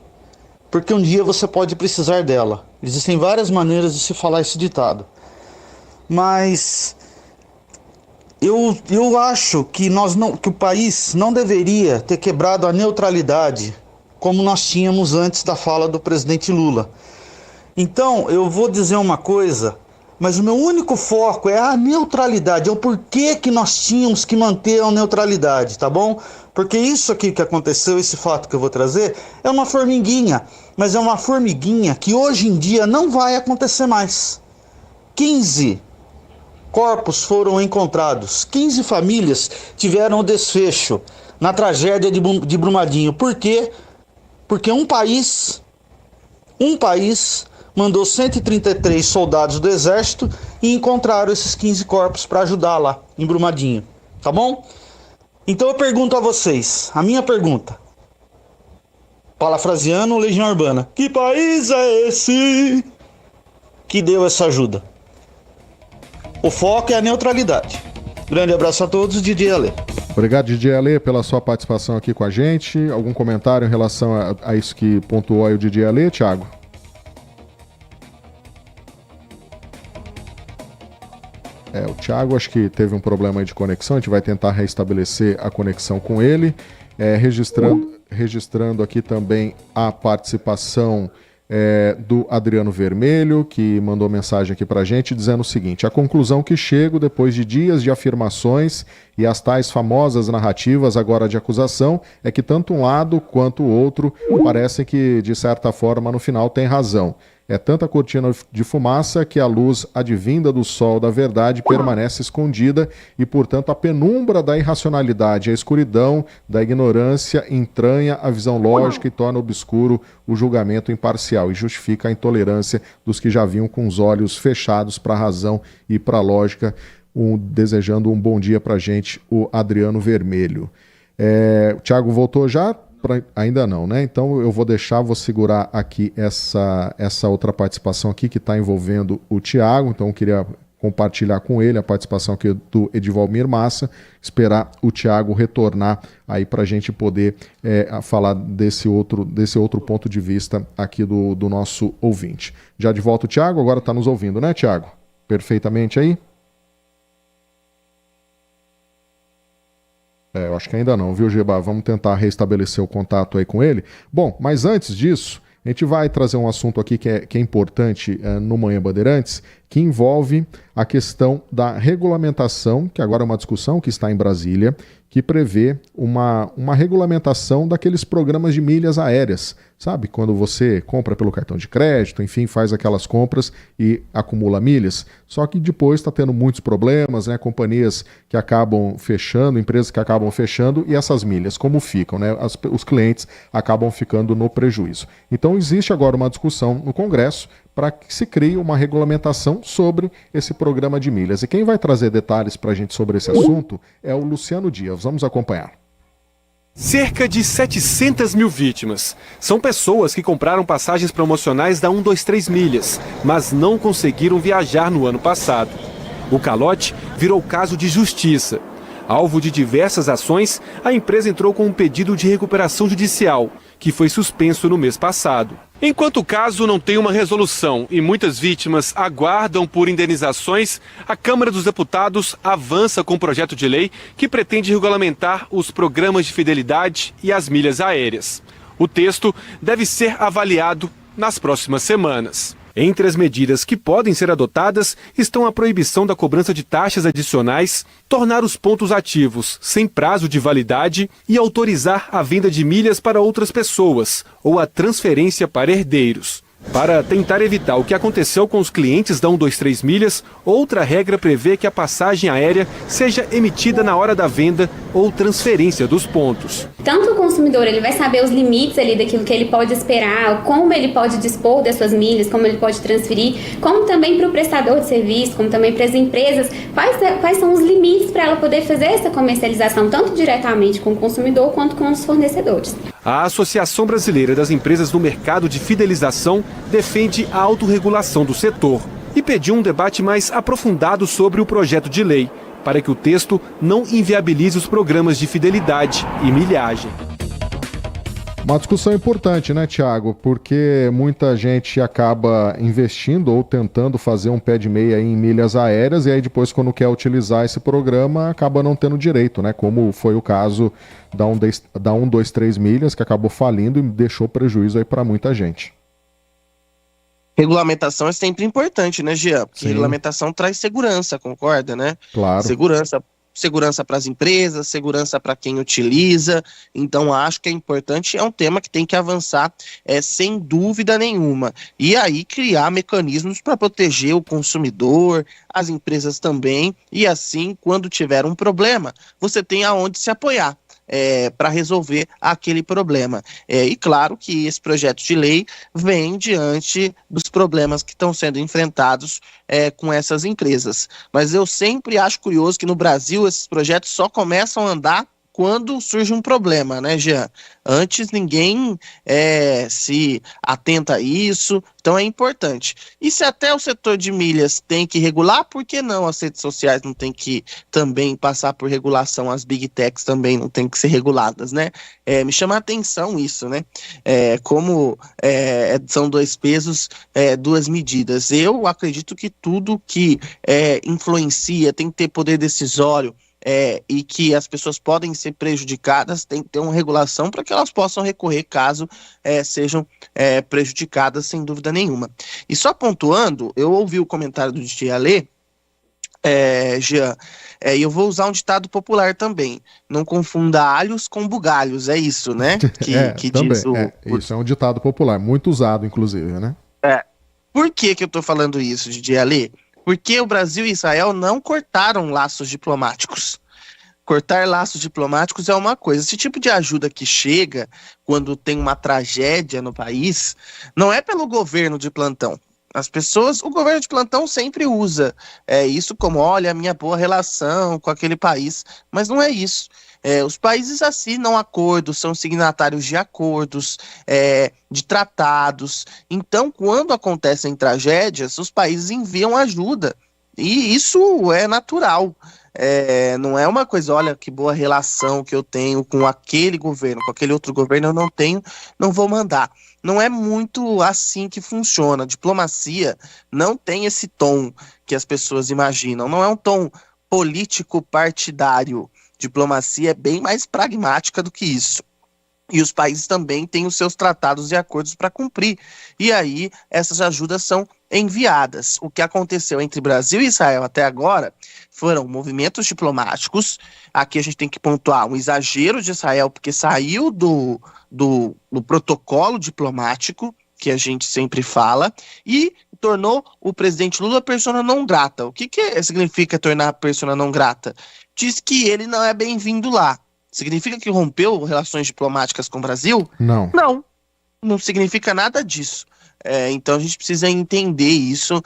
porque um dia você pode precisar dela. Existem várias maneiras de se falar esse ditado. Mas eu acho que que o país não deveria ter quebrado a neutralidade como nós tínhamos antes da fala do presidente Lula. Então, eu vou dizer uma coisa, mas o meu único foco é a neutralidade, é o porquê que nós tínhamos que manter a neutralidade, tá bom? Porque isso aqui que aconteceu, esse fato que eu vou trazer, é uma formiguinha, mas é uma formiguinha que hoje em dia não vai acontecer mais. 15 corpos foram encontrados, 15 famílias tiveram o desfecho na tragédia de Brumadinho. Por quê? Porque um país mandou 133 soldados do exército e encontraram esses 15 corpos para ajudar lá em Brumadinho, tá bom? Então eu pergunto a vocês, a minha pergunta, parafraseando Legião Urbana: que país é esse que deu essa ajuda? O foco é a neutralidade. Grande abraço a todos, Didi Alê. Obrigado, Didi Alê, pela sua participação aqui com a gente. Algum comentário em relação a isso que pontuou aí o Didi Alê, Thiago? O Thiago acho que teve um problema aí de conexão, a gente vai tentar restabelecer a conexão com ele. Registrando aqui também a participação do Adriano Vermelho, que mandou mensagem aqui pra gente dizendo o seguinte: a conclusão que chego depois de dias de afirmações e as tais famosas narrativas agora de acusação é que tanto um lado quanto o outro parecem que, de certa forma, no final tem razão. É tanta cortina de fumaça que a luz advinda do sol da verdade permanece escondida e, portanto, a penumbra da irracionalidade, a escuridão da ignorância entranha a visão lógica e torna obscuro o julgamento imparcial e justifica a intolerância dos que já vinham com os olhos fechados para a razão e para a lógica. Desejando um bom dia para a gente, o Adriano Vermelho. O Thiago voltou já? Ainda não, né? Então eu vou segurar aqui essa outra participação aqui que está envolvendo o Thiago. Então eu queria compartilhar com ele a participação aqui do Edivalmir Massa, esperar o Thiago retornar aí para a gente poder falar desse outro ponto de vista aqui do nosso ouvinte. Já de volta o Thiago, agora está nos ouvindo, né, Thiago? Perfeitamente aí? Eu acho que ainda não, viu, Geba? Vamos tentar restabelecer o contato aí com ele. Bom, mas antes disso, a gente vai trazer um assunto aqui que é importante no Manhã Bandeirantes, que envolve a questão da regulamentação, que agora é uma discussão que está em Brasília, que prevê uma regulamentação daqueles programas de milhas aéreas, sabe? Quando você compra pelo cartão de crédito, enfim, faz aquelas compras e acumula milhas. Só que depois está tendo muitos problemas, né? Companhias que acabam fechando, empresas que acabam fechando, e essas milhas, como ficam, né? Os clientes acabam ficando no prejuízo. Então existe agora uma discussão no Congresso para que se crie uma regulamentação sobre esse programa de milhas. E quem vai trazer detalhes para a gente sobre esse assunto é o Luciano Dias. Vamos acompanhar. Cerca de 700 mil vítimas. São pessoas que compraram passagens promocionais da 123 Milhas, mas não conseguiram viajar no ano passado. O calote virou caso de justiça. Alvo de diversas ações, a empresa entrou com um pedido de recuperação judicial, que foi suspenso no mês passado. Enquanto o caso não tem uma resolução e muitas vítimas aguardam por indenizações, a Câmara dos Deputados avança com um projeto de lei que pretende regulamentar os programas de fidelidade e as milhas aéreas. O texto deve ser avaliado nas próximas semanas. Entre as medidas que podem ser adotadas estão a proibição da cobrança de taxas adicionais, tornar os pontos ativos sem prazo de validade e autorizar a venda de milhas para outras pessoas ou a transferência para herdeiros. Para tentar evitar o que aconteceu com os clientes da 123 Milhas, outra regra prevê que a passagem aérea seja emitida na hora da venda ou transferência dos pontos. Tanto o consumidor ele vai saber os limites ali daquilo que ele pode esperar, como ele pode dispor das suas milhas, como ele pode transferir, como também para o prestador de serviço, como também para as empresas, quais são os limites para ela poder fazer essa comercialização, tanto diretamente com o consumidor quanto com os fornecedores. A Associação Brasileira das Empresas no Mercado de Fidelização defende a autorregulação do setor e pediu um debate mais aprofundado sobre o projeto de lei, para que o texto não inviabilize os programas de fidelidade e milhagem. Uma discussão importante, né, Thiago? Porque muita gente acaba investindo ou tentando fazer um pé de meia em milhas aéreas e aí depois, quando quer utilizar esse programa, acaba não tendo direito, né? Como foi o caso da 123 Milhas, que acabou falindo e deixou prejuízo aí para muita gente. Regulamentação é sempre importante, né, Jean? Porque regulamentação traz segurança, concorda, né? Claro. Segurança para as empresas, segurança para quem utiliza. Então, acho que é importante, é um tema que tem que avançar sem dúvida nenhuma. E aí, criar mecanismos para proteger o consumidor, as empresas também, e assim, quando tiver um problema, você tem aonde se apoiar. Para resolver aquele problema. E claro que esse projeto de lei vem diante dos problemas que estão sendo enfrentados com essas empresas. Mas eu sempre acho curioso que no Brasil esses projetos só começam a andar quando surge um problema, né, Jean? Antes ninguém se atenta a isso, então é importante. E se até o setor de milhas tem que regular, por que não as redes sociais não tem que também passar por regulação, as big techs também não tem que ser reguladas, né? Me chama a atenção isso, né? Como são dois pesos, duas medidas. Eu acredito que tudo que influencia, tem que ter poder decisório, e que as pessoas podem ser prejudicadas, tem que ter uma regulação para que elas possam recorrer caso sejam prejudicadas, sem dúvida nenhuma. E só pontuando, eu ouvi o comentário do Dialê, Jean, e eu vou usar um ditado popular também: não confunda alhos com bugalhos, é isso, né? Que também, diz isso é um ditado popular, muito usado, inclusive, né? Por que eu tô falando isso, Dialê? Porque o Brasil e Israel não cortaram laços diplomáticos. Cortar laços diplomáticos é uma coisa. Esse tipo de ajuda que chega quando tem uma tragédia no país, não é pelo governo de plantão. O governo de plantão sempre usa isso como, olha, a minha boa relação com aquele país, mas não é isso. Os países assinam acordos, são signatários de acordos, de tratados. Então, quando acontecem tragédias, os países enviam ajuda. E isso é natural. Não é uma coisa, olha, que boa relação que eu tenho com aquele governo, com aquele outro governo eu não tenho, não vou mandar. Não é muito assim que funciona. A diplomacia não tem esse tom que as pessoas imaginam. Não é um tom político partidário. Diplomacia é bem mais pragmática do que isso. E os países também têm os seus tratados e acordos para cumprir. E aí, essas ajudas são enviadas. O que aconteceu entre Brasil e Israel até agora foram movimentos diplomáticos. Aqui a gente tem que pontuar um exagero de Israel, porque saiu do protocolo diplomático, que a gente sempre fala, e tornou o presidente Lula persona não grata. O que significa tornar persona não grata? Diz que ele não é bem-vindo lá. Significa que rompeu relações diplomáticas com o Brasil? Não. Não significa nada disso. Então a gente precisa entender isso,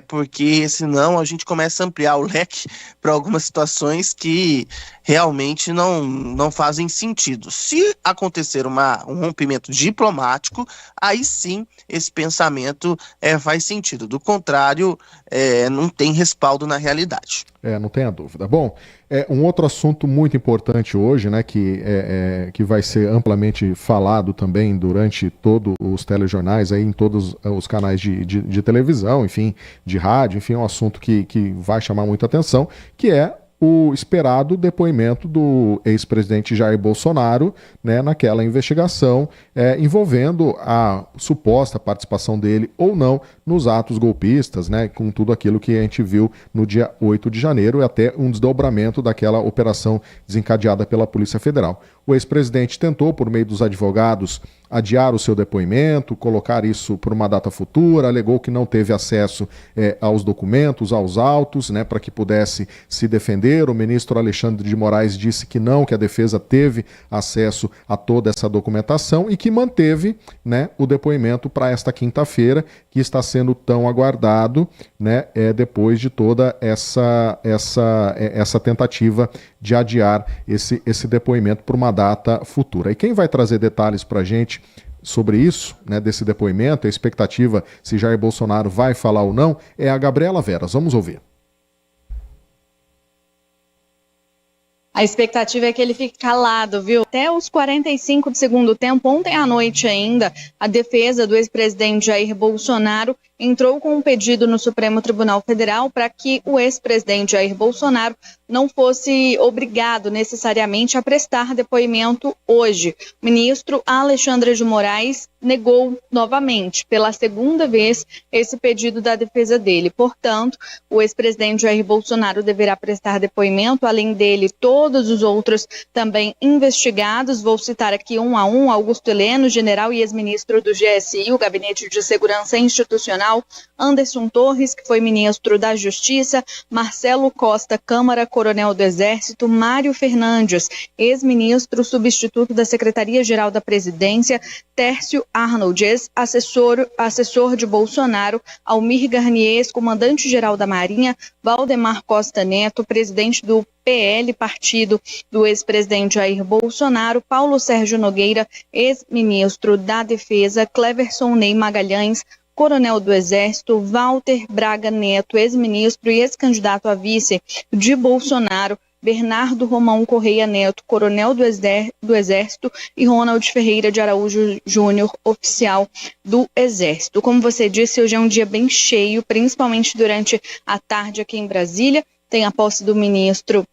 porque senão a gente começa a ampliar o leque para algumas situações que realmente não fazem sentido. Se acontecer um rompimento diplomático, aí sim esse pensamento faz sentido. Do contrário, não tem respaldo na realidade. Não tenha dúvida. Bom, um outro assunto muito importante hoje, né, que vai ser amplamente falado também durante todos os telejornais, aí, em todos os canais de televisão, enfim, de rádio, enfim, é um assunto que vai chamar muita atenção, que é o esperado depoimento do ex-presidente Jair Bolsonaro, né, naquela investigação envolvendo a suposta participação dele ou não nos atos golpistas, né, com tudo aquilo que a gente viu no dia 8 de janeiro e até um desdobramento daquela operação desencadeada pela Polícia Federal. O ex-presidente tentou, por meio dos advogados, adiar o seu depoimento, colocar isso por uma data futura, alegou que não teve acesso aos documentos, aos autos, né, para que pudesse se defender. O ministro Alexandre de Moraes disse que não, que a defesa teve acesso a toda essa documentação e que manteve, né, o depoimento para esta quinta-feira, que está sendo tão aguardado, né, depois de toda essa tentativa de adiar esse depoimento por uma data futura. E quem vai trazer detalhes para a gente sobre isso, né, desse depoimento, a expectativa se Jair Bolsonaro vai falar ou não, é a Gabriela Veras. Vamos ouvir. A expectativa é que ele fique calado, viu? Até os 45 do segundo tempo, ontem à noite ainda, a defesa do ex-presidente Jair Bolsonaro entrou com um pedido no Supremo Tribunal Federal para que o ex-presidente Jair Bolsonaro não fosse obrigado necessariamente a prestar depoimento hoje. O ministro Alexandre de Moraes negou novamente, pela segunda vez, esse pedido da defesa dele. Portanto, o ex-presidente Jair Bolsonaro deverá prestar depoimento, além dele, todos os outros também investigados. Vou citar aqui um a um: Augusto Heleno, general e ex-ministro do GSI, o Gabinete de Segurança Institucional; Anderson Torres, que foi ministro da Justiça; Marcelo Costa, Câmara, coronel do Exército; Mário Fernandes, ex-ministro substituto da Secretaria-Geral da Presidência; Tércio Arnold, ex-assessor de Bolsonaro; Almir Garnier, ex-comandante-geral da Marinha; Valdemar Costa Neto, presidente do PL, partido do ex-presidente Jair Bolsonaro; Paulo Sérgio Nogueira, ex-ministro da Defesa; Cleverson Ney Magalhães, coronel do Exército; Walter Braga Neto, ex-ministro e ex-candidato a vice de Bolsonaro; Bernardo Romão Correia Neto, coronel do Exército; e Ronald Ferreira de Araújo Júnior, oficial do Exército. Como você disse, hoje é um dia bem cheio, principalmente durante a tarde aqui em Brasília. Tem a posse do ministro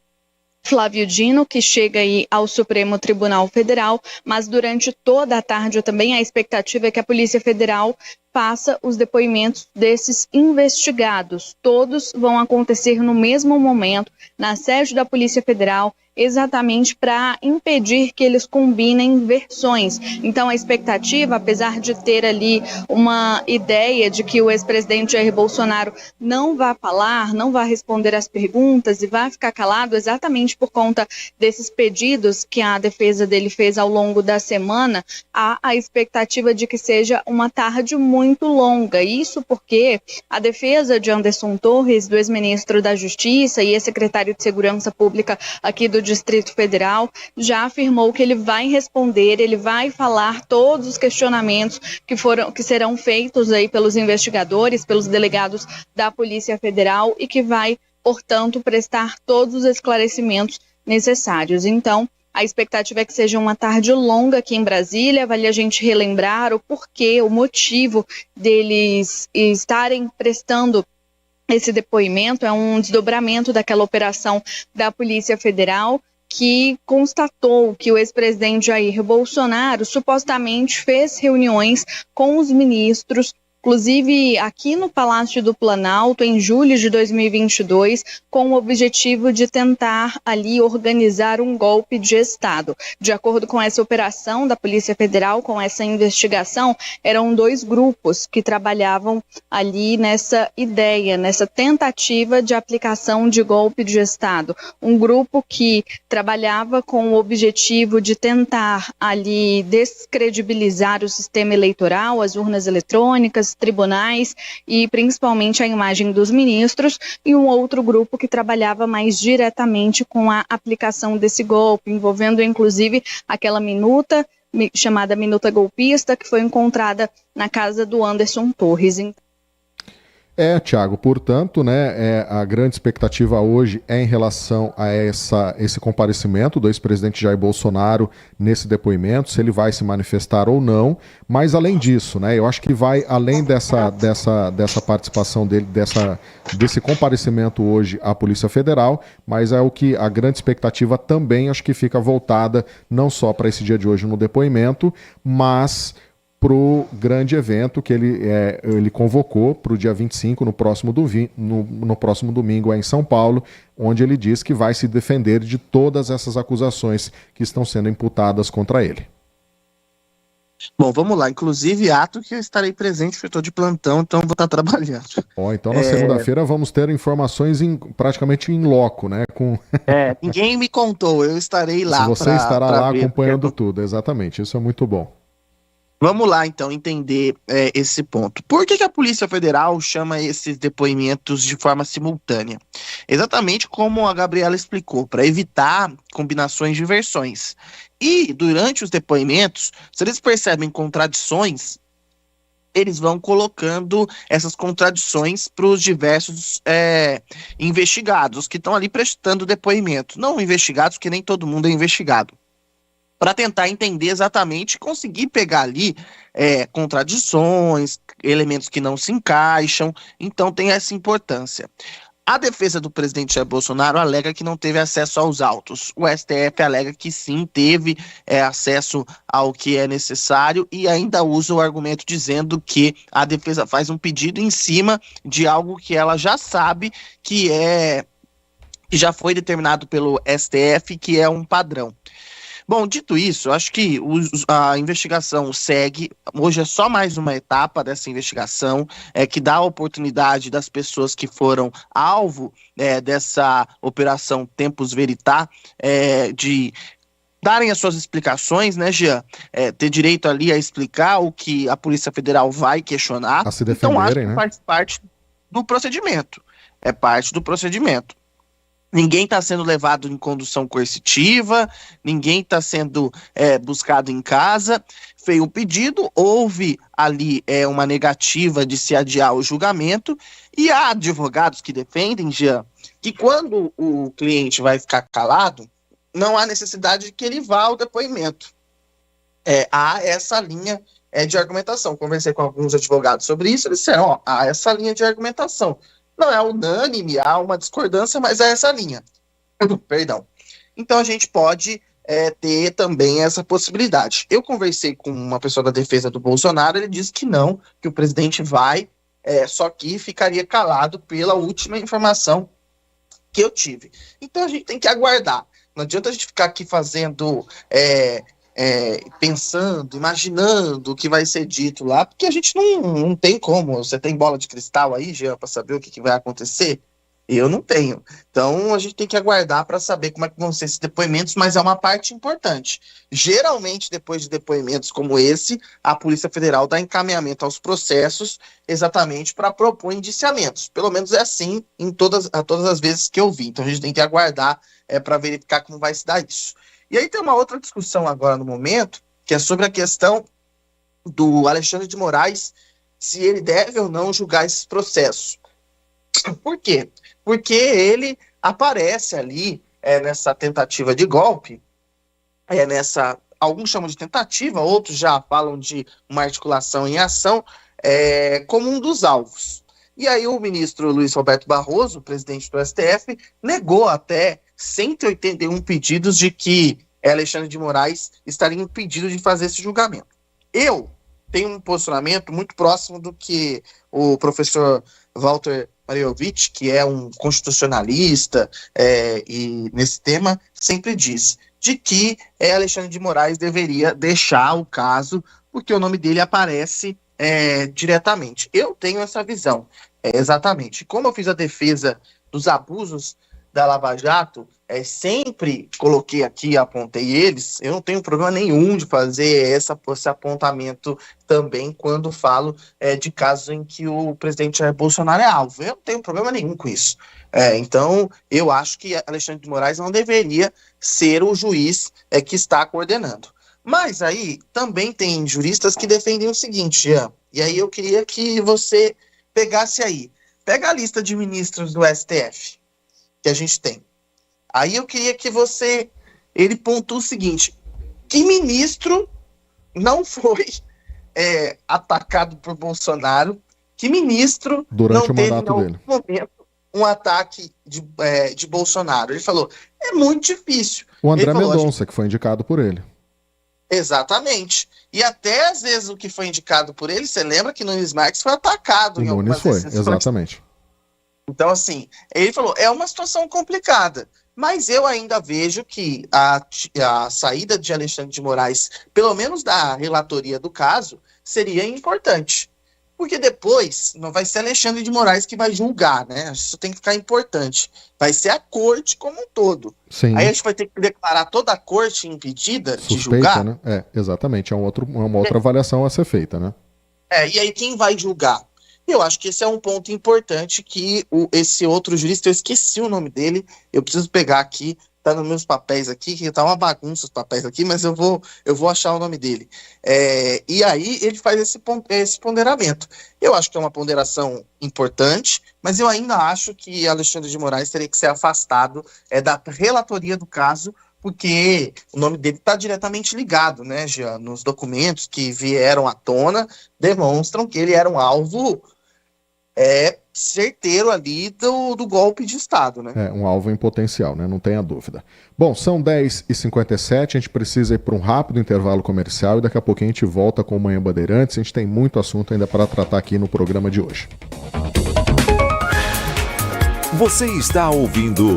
Flávio Dino, que chega aí ao Supremo Tribunal Federal, mas durante toda a tarde também a expectativa é que a Polícia Federal faça os depoimentos desses investigados. Todos vão acontecer no mesmo momento, na sede da Polícia Federal, exatamente para impedir que eles combinem versões. Então a expectativa, apesar de ter ali uma ideia de que o ex-presidente Jair Bolsonaro não vai falar, não vai responder às perguntas e vai ficar calado exatamente por conta desses pedidos que a defesa dele fez ao longo da semana, há a expectativa de que seja uma tarde muito longa. Isso porque a defesa de Anderson Torres, do ex-ministro da Justiça e ex-secretário de Segurança Pública aqui do Distrito Federal, já afirmou que ele vai responder, ele vai falar todos os questionamentos que serão feitos aí pelos investigadores, pelos delegados da Polícia Federal, e que vai, portanto, prestar todos os esclarecimentos necessários. Então, a expectativa é que seja uma tarde longa aqui em Brasília. Vale a gente relembrar o porquê, o motivo deles estarem prestando esse depoimento. É um desdobramento daquela operação da Polícia Federal que constatou que o ex-presidente Jair Bolsonaro supostamente fez reuniões com os ministros, inclusive aqui no Palácio do Planalto, em julho de 2022, com o objetivo de tentar ali organizar um golpe de Estado. De acordo com essa operação da Polícia Federal, com essa investigação, eram 2 grupos que trabalhavam ali nessa ideia, nessa tentativa de aplicação de golpe de Estado. Um grupo que trabalhava com o objetivo de tentar ali descredibilizar o sistema eleitoral, as urnas eletrônicas, tribunais e principalmente a imagem dos ministros, e um outro grupo que trabalhava mais diretamente com a aplicação desse golpe, envolvendo inclusive aquela minuta chamada minuta golpista que foi encontrada na casa do Anderson Torres. Thiago, portanto, né, a grande expectativa hoje é em relação a esse comparecimento do ex-presidente Jair Bolsonaro nesse depoimento, se ele vai se manifestar ou não, mas além disso, né, eu acho que vai além dessa participação dele, desse comparecimento hoje à Polícia Federal, mas é o que a grande expectativa também acho que fica voltada não só para esse dia de hoje no depoimento, mas para o grande evento que ele convocou para o dia 25, no próximo domingo, em São Paulo, onde ele diz que vai se defender de todas essas acusações que estão sendo imputadas contra ele. Bom, vamos lá. Inclusive, ato que eu estarei presente, porque eu estou de plantão, então vou estar trabalhando. Então na segunda-feira vamos ter informações praticamente em loco, né? Ninguém me contou, eu estarei lá. Você estará lá acompanhando tudo, exatamente. Isso é muito bom. Vamos lá, então, entender esse ponto. Por que a Polícia Federal chama esses depoimentos de forma simultânea? Exatamente como a Gabriela explicou, para evitar combinações de versões. E, durante os depoimentos, se eles percebem contradições, eles vão colocando essas contradições para os diversos investigados que estão ali prestando depoimento. Não investigados, porque nem todo mundo é investigado. Para tentar entender exatamente, conseguir pegar ali contradições, elementos que não se encaixam, então tem essa importância. A defesa do presidente Jair Bolsonaro alega que não teve acesso aos autos. O STF alega que sim, teve acesso ao que é necessário e ainda usa o argumento dizendo que a defesa faz um pedido em cima de algo que ela já sabe que já foi determinado pelo STF, que é um padrão. Bom, dito isso, eu acho que a investigação segue. Hoje é só mais uma etapa dessa investigação, que dá a oportunidade das pessoas que foram alvo dessa operação Tempus Veritatis de darem as suas explicações, né, Jean? Ter direito ali a explicar o que a Polícia Federal vai questionar. A se defenderem, então, acho que né? faz parte do procedimento. É parte do procedimento. Ninguém está sendo levado em condução coercitiva, ninguém está sendo buscado em casa. Feio o pedido, houve ali uma negativa de se adiar o julgamento, e há advogados que defendem, Jean, que quando o cliente vai ficar calado, não há necessidade de que ele vá ao depoimento. Há essa linha de argumentação. Conversei com alguns advogados sobre isso, eles disseram, há essa linha de argumentação. Não é unânime, há uma discordância, mas é essa linha. Perdão. Então a gente pode ter também essa possibilidade. Eu conversei com uma pessoa da defesa do Bolsonaro, ele disse que não, que o presidente vai, só que ficaria calado pela última informação que eu tive. Então a gente tem que aguardar. Não adianta a gente ficar aqui fazendo... pensando, imaginando o que vai ser dito lá, porque a gente não tem como. Você tem bola de cristal aí, Jean, para saber o que vai acontecer? Eu não tenho. Então a gente tem que aguardar para saber como é que vão ser esses depoimentos, mas é uma parte importante. Geralmente, depois de depoimentos como esse, a Polícia Federal dá encaminhamento aos processos exatamente para propor indiciamentos. Pelo menos é assim todas as vezes que eu vi. Então a gente tem que aguardar para verificar como vai se dar isso. E aí tem uma outra discussão agora no momento, que é sobre a questão do Alexandre de Moraes, se ele deve ou não julgar esses processos. Por quê? Porque ele aparece ali nessa tentativa de golpe, alguns chamam de tentativa, outros já falam de uma articulação em ação, como um dos alvos. E aí o ministro Luiz Roberto Barroso, presidente do STF, negou até 181 pedidos de que Alexandre de Moraes estaria impedido de fazer esse julgamento. Eu tenho um posicionamento muito próximo do que o professor Walter Mariovich, que é um constitucionalista e nesse tema, sempre diz, de que Alexandre de Moraes deveria deixar o caso, porque o nome dele aparece diretamente. Eu tenho essa visão, exatamente. Como eu fiz a defesa dos abusos da Lava Jato, sempre coloquei aqui, apontei eles, eu não tenho problema nenhum de fazer esse apontamento também quando falo de casos em que o presidente Jair Bolsonaro é alvo. Eu não tenho problema nenhum com isso. Então, eu acho que Alexandre de Moraes não deveria ser o juiz que está coordenando. Mas aí, também tem juristas que defendem o seguinte, Jean, e aí eu queria que você pegasse aí, pega a lista de ministros do STF, que a gente tem. Aí eu queria que ele pontue o seguinte, que ministro não foi atacado por Bolsonaro, que ministro durante não o teve em mandato algum dele momento um ataque de Bolsonaro. Ele falou, é muito difícil. O André Ele falou, Mendonça, que foi indicado por ele. Exatamente. E até às vezes o que foi indicado por ele, você lembra que Nunes Marques foi atacado O em Nunes algumas foi, decisões. exatamente. Então, assim, ele falou, é uma situação complicada, mas eu ainda vejo que a saída de Alexandre de Moraes, pelo menos da relatoria do caso, seria importante. Porque depois não vai ser Alexandre de Moraes que vai julgar, né? Isso tem que ficar importante. Vai ser a corte como um todo. Sim. Aí a gente vai ter que declarar toda a corte impedida de Suspeita, julgar. né? Exatamente, uma outra avaliação a ser feita, né? E aí quem vai julgar? Eu acho que esse é um ponto importante que esse outro jurista, eu esqueci o nome dele, eu preciso pegar aqui, tá nos meus papéis aqui, que tá uma bagunça os papéis aqui, mas eu vou achar o nome dele. E aí ele faz esse ponderamento. Eu acho que é uma ponderação importante, mas eu ainda acho que Alexandre de Moraes teria que ser afastado da relatoria do caso, porque o nome dele está diretamente ligado, né, Jean? Nos documentos que vieram à tona, demonstram que ele era um alvo certeiro ali do golpe de Estado, né? Um alvo em potencial, né? Não tenha dúvida. Bom, são 10h57, a gente precisa ir para um rápido intervalo comercial e daqui a pouquinho a gente volta com o Manhã Bandeirantes. A gente tem muito assunto ainda para tratar aqui no programa de hoje. Você está ouvindo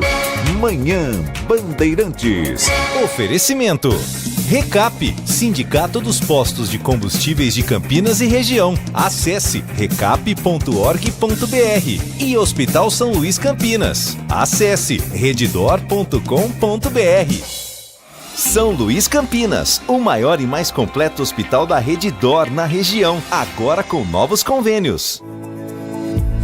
Manhã Bandeirantes. Oferecimento. Recap, Sindicato dos Postos de Combustíveis de Campinas e Região. Acesse recap.org.br. E Hospital São Luís Campinas. Acesse redidor.com.br. São Luís Campinas, o maior e mais completo hospital da Redidor na região, agora com novos convênios.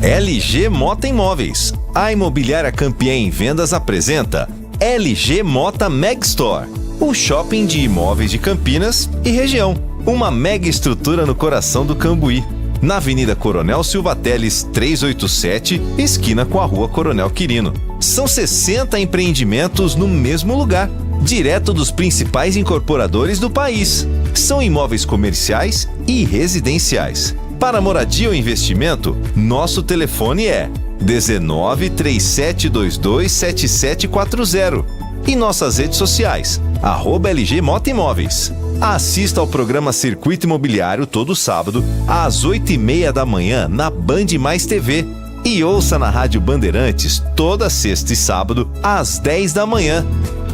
LG Mota Imóveis. A Imobiliária Campiã em Vendas apresenta LG Mota Meg Store, o shopping de imóveis de Campinas e região. Uma mega estrutura no coração do Cambuí, na Avenida Coronel Silva Teles 387, esquina com a Rua Coronel Quirino. São 60 empreendimentos no mesmo lugar, direto dos principais incorporadores do país. São imóveis comerciais e residenciais. Para moradia ou investimento, nosso telefone é 19 3722 7740 e nossas redes sociais, @LG Mota Imóveis. Assista ao programa Circuito Imobiliário todo sábado, às 8h30 da manhã, na Band Mais TV. E ouça na Rádio Bandeirantes toda sexta e sábado, às 10 da manhã.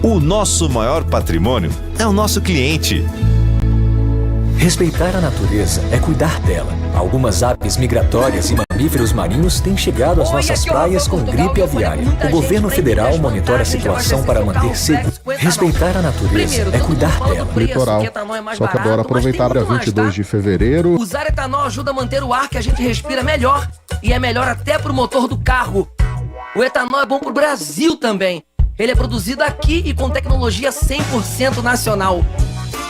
O nosso maior patrimônio é o nosso cliente. Respeitar a natureza é cuidar dela. Algumas aves migratórias e mamíferos marinhos têm chegado às nossas praias com gripe aviária. O governo federal monitora a situação para manter seguro. Respeitar a natureza é cuidar dela. Litoral. Só que agora aproveitar dia 22 de fevereiro. Usar etanol ajuda a manter o ar que a gente respira melhor. E é melhor até pro motor do carro. O etanol é bom pro Brasil também. Ele é produzido aqui e com tecnologia 100% nacional.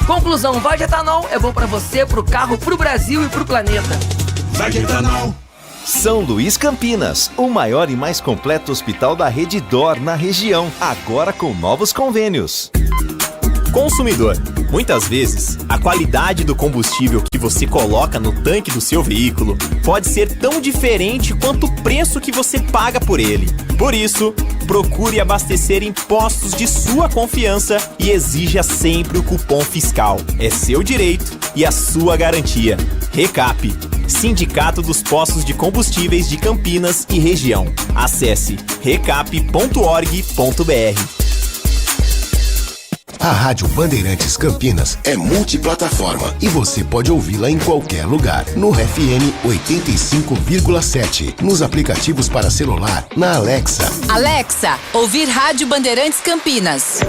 Conclusão, vai de etanol, é bom pra você, pro carro, pro Brasil e pro planeta. Vai de etanol. São Luís Campinas, o maior e mais completo hospital da Redidor na região, agora com novos convênios. Consumidor. Muitas vezes, a qualidade do combustível que você coloca no tanque do seu veículo pode ser tão diferente quanto o preço que você paga por ele. Por isso, procure abastecer em postos de sua confiança e exija sempre o cupom fiscal. É seu direito e a sua garantia. Recap, Sindicato dos Postos de Combustíveis de Campinas e Região. Acesse recap.org.br. A Rádio Bandeirantes Campinas é multiplataforma e você pode ouvi-la em qualquer lugar. No FM 85,7, nos aplicativos para celular, na Alexa. Alexa, ouvir Rádio Bandeirantes Campinas.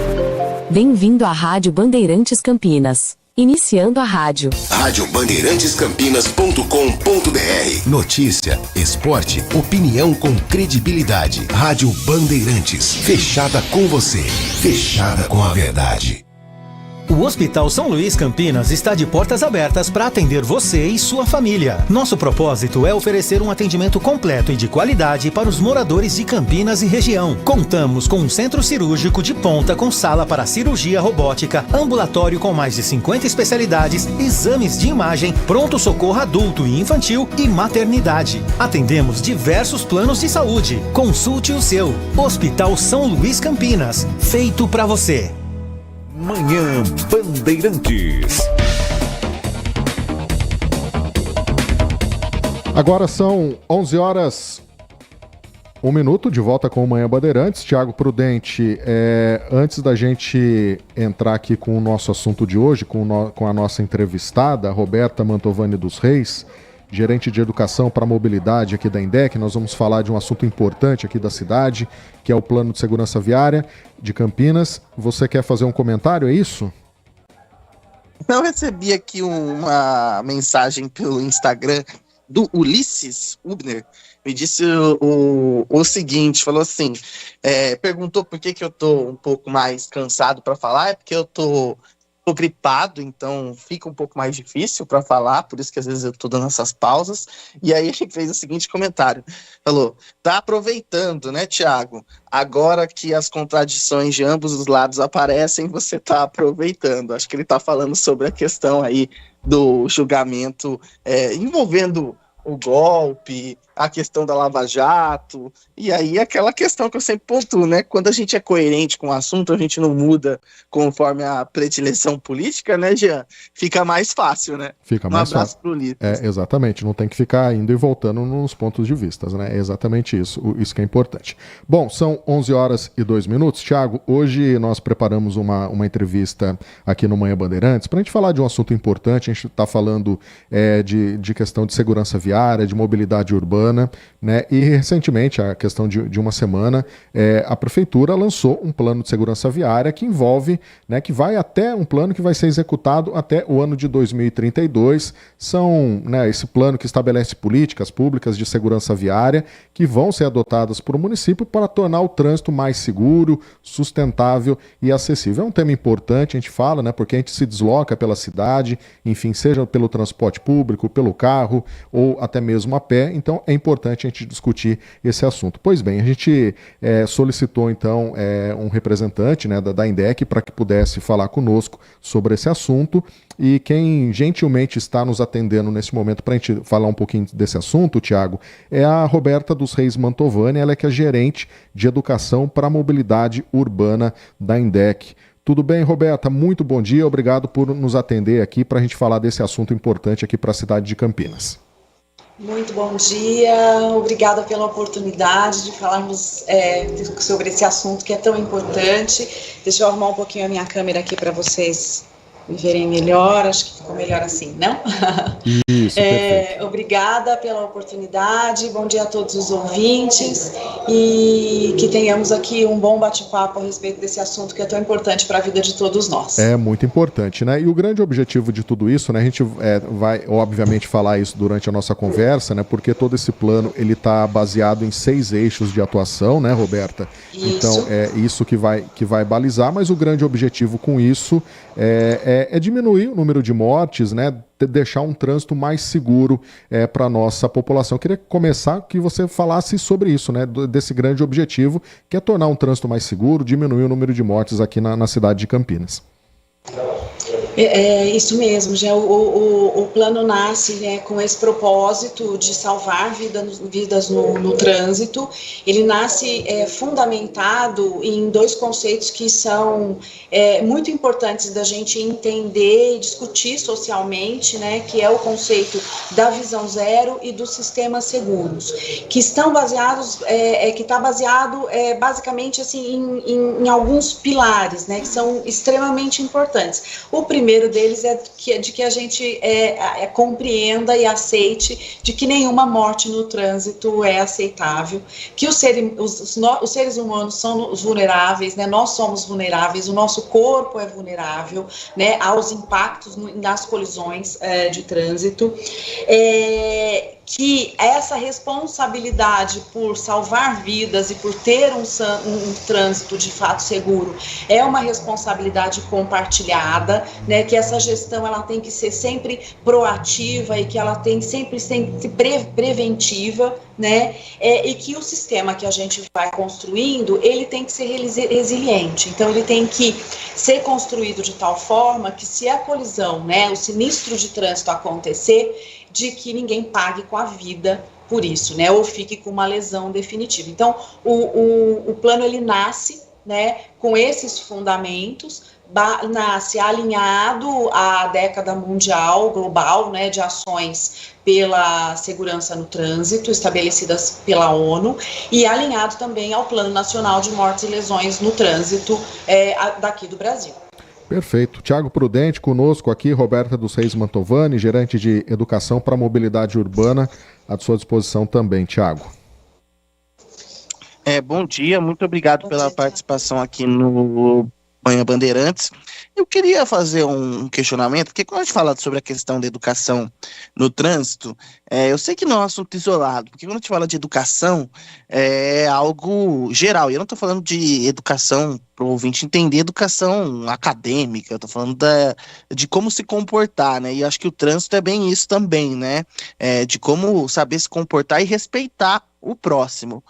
Bem-vindo à Rádio Bandeirantes Campinas. Iniciando a rádio. radiobandeirantes.campinas.com.br. Notícia, esporte, opinião com credibilidade. Rádio Bandeirantes. Fechada com você. Fechada com a verdade. O Hospital São Luís Campinas está de portas abertas para atender você e sua família. Nosso propósito é oferecer um atendimento completo e de qualidade para os moradores de Campinas e região. Contamos com um centro cirúrgico de ponta com sala para cirurgia robótica, ambulatório com mais de 50 especialidades, exames de imagem, pronto-socorro adulto e infantil e maternidade. Atendemos diversos planos de saúde. Consulte o seu. Hospital São Luís Campinas. Feito para você. Manhã Bandeirantes. Agora são 11 horas, 1 minuto, de volta com o Manhã Bandeirantes. Tiago Prudente, antes da gente entrar aqui com o nosso assunto de hoje, com a nossa entrevistada, Roberta Mantovani dos Reis, gerente de educação para a mobilidade aqui da INDEC, nós vamos falar de um assunto importante aqui da cidade, que é o Plano de Segurança Viária de Campinas. Você quer fazer um comentário, é isso? Eu recebi aqui uma mensagem pelo Instagram do Ulisses Ubner. Me disse o seguinte, falou assim, perguntou por que eu tô um pouco mais cansado para falar, é porque eu tô gripado, então fica um pouco mais difícil para falar, por isso que às vezes eu tô dando essas pausas. E aí ele fez o seguinte comentário, falou, tá aproveitando, né, Tiago? Agora que as contradições de ambos os lados aparecem, você tá aproveitando. Acho que ele tá falando sobre a questão aí do julgamento envolvendo o golpe, a questão da Lava Jato, e aí aquela questão que eu sempre pontuo, né? Quando a gente é coerente com o assunto, a gente não muda conforme a predileção política, né, Jean? Fica mais fácil, né? Fica mais fácil. Pro Litos. Exatamente, não tem que ficar indo e voltando nos pontos de vista, né? É exatamente isso que é importante. Bom, são 11 horas e 2 minutos. Tiago, hoje nós preparamos uma entrevista aqui no Manhã Bandeirantes para a gente falar de um assunto importante. A gente está falando de questão de segurança viária, de mobilidade urbana, né? E recentemente, a questão de uma semana, a prefeitura lançou um plano de segurança viária que envolve, né, que vai até um plano que vai ser executado até o ano de 2032. São, né, esse plano que estabelece políticas públicas de segurança viária que vão ser adotadas por o município para tornar o trânsito mais seguro, sustentável e acessível. É um tema importante, a gente fala, né, porque a gente se desloca pela cidade, enfim, seja pelo transporte público, pelo carro ou até mesmo a pé, então é importante a gente discutir esse assunto. Pois bem, a gente solicitou então um representante, né, da INDEC para que pudesse falar conosco sobre esse assunto, e quem gentilmente está nos atendendo nesse momento para a gente falar um pouquinho desse assunto, Tiago, é a Roberta dos Reis Mantovani, ela é que é gerente de educação para a mobilidade urbana da INDEC. Tudo bem, Roberta? Muito bom dia, obrigado por nos atender aqui para a gente falar desse assunto importante aqui para a cidade de Campinas. Muito bom dia, obrigada pela oportunidade de falarmos sobre esse assunto que é tão importante. Deixa eu arrumar um pouquinho a minha câmera aqui para vocês me verem melhor, acho que ficou melhor assim, não? Isso, perfeito. Obrigada pela oportunidade, bom dia a todos os ouvintes e que tenhamos aqui um bom bate-papo a respeito desse assunto que é tão importante para a vida de todos nós. É muito importante, né? E o grande objetivo de tudo isso, né? A gente vai, obviamente, falar isso durante a nossa conversa, né? Porque todo esse plano, ele está baseado em 6 eixos de atuação, né, Roberta? Isso. Então, é isso que vai balizar, mas o grande objetivo com isso é diminuir o número de mortes, né? Deixar um trânsito mais seguro para a nossa população. Eu queria começar que você falasse sobre isso, né? Desse grande objetivo, que é tornar um trânsito mais seguro, diminuir o número de mortes aqui na cidade de Campinas. Isso mesmo, já o plano nasce, né, com esse propósito de salvar vidas no trânsito. Ele nasce fundamentado em dois conceitos que são muito importantes da gente entender e discutir socialmente, né, que é o conceito da visão zero e dos sistemas seguros, que estão baseados, que está baseado basicamente assim em alguns pilares, né, que são extremamente importantes. O primeiro deles é de que a gente compreenda e aceite de que nenhuma morte no trânsito é aceitável, que os seres humanos são os vulneráveis, né? Nós somos vulneráveis, o nosso corpo é vulnerável, né, aos impactos nas colisões de trânsito, que essa responsabilidade por salvar vidas e por ter um trânsito de fato seguro é uma responsabilidade compartilhada, né, que essa gestão ela tem que ser sempre proativa e que ela tem sempre preventiva, né, e que o sistema que a gente vai construindo, ele tem que ser resiliente, então ele tem que ser construído de tal forma que se a colisão, né, o sinistro de trânsito acontecer, de que ninguém pague com a vida por isso, né, ou fique com uma lesão definitiva. Então, o plano, ele nasce, né, com esses fundamentos, nasce alinhado à década mundial, global, né, de ações pela segurança no trânsito, estabelecidas pela ONU, e alinhado também ao Plano Nacional de Mortes e Lesões no Trânsito daqui do Brasil. Perfeito. Tiago Prudente conosco aqui, Roberta dos Reis Mantovani, gerente de Educação para a Mobilidade Urbana, à sua disposição também, Tiago. Bom dia, muito obrigado pela participação aqui no Manhã Bandeirantes. Eu queria fazer um questionamento, porque quando a gente fala sobre a questão da educação no trânsito, eu sei que não é um assunto isolado, porque quando a gente fala de educação, é algo geral, e eu não estou falando de educação para o ouvinte entender, educação acadêmica, eu estou falando de como se comportar, né, e acho que o trânsito é bem isso também, né, de como saber se comportar e respeitar o próximo.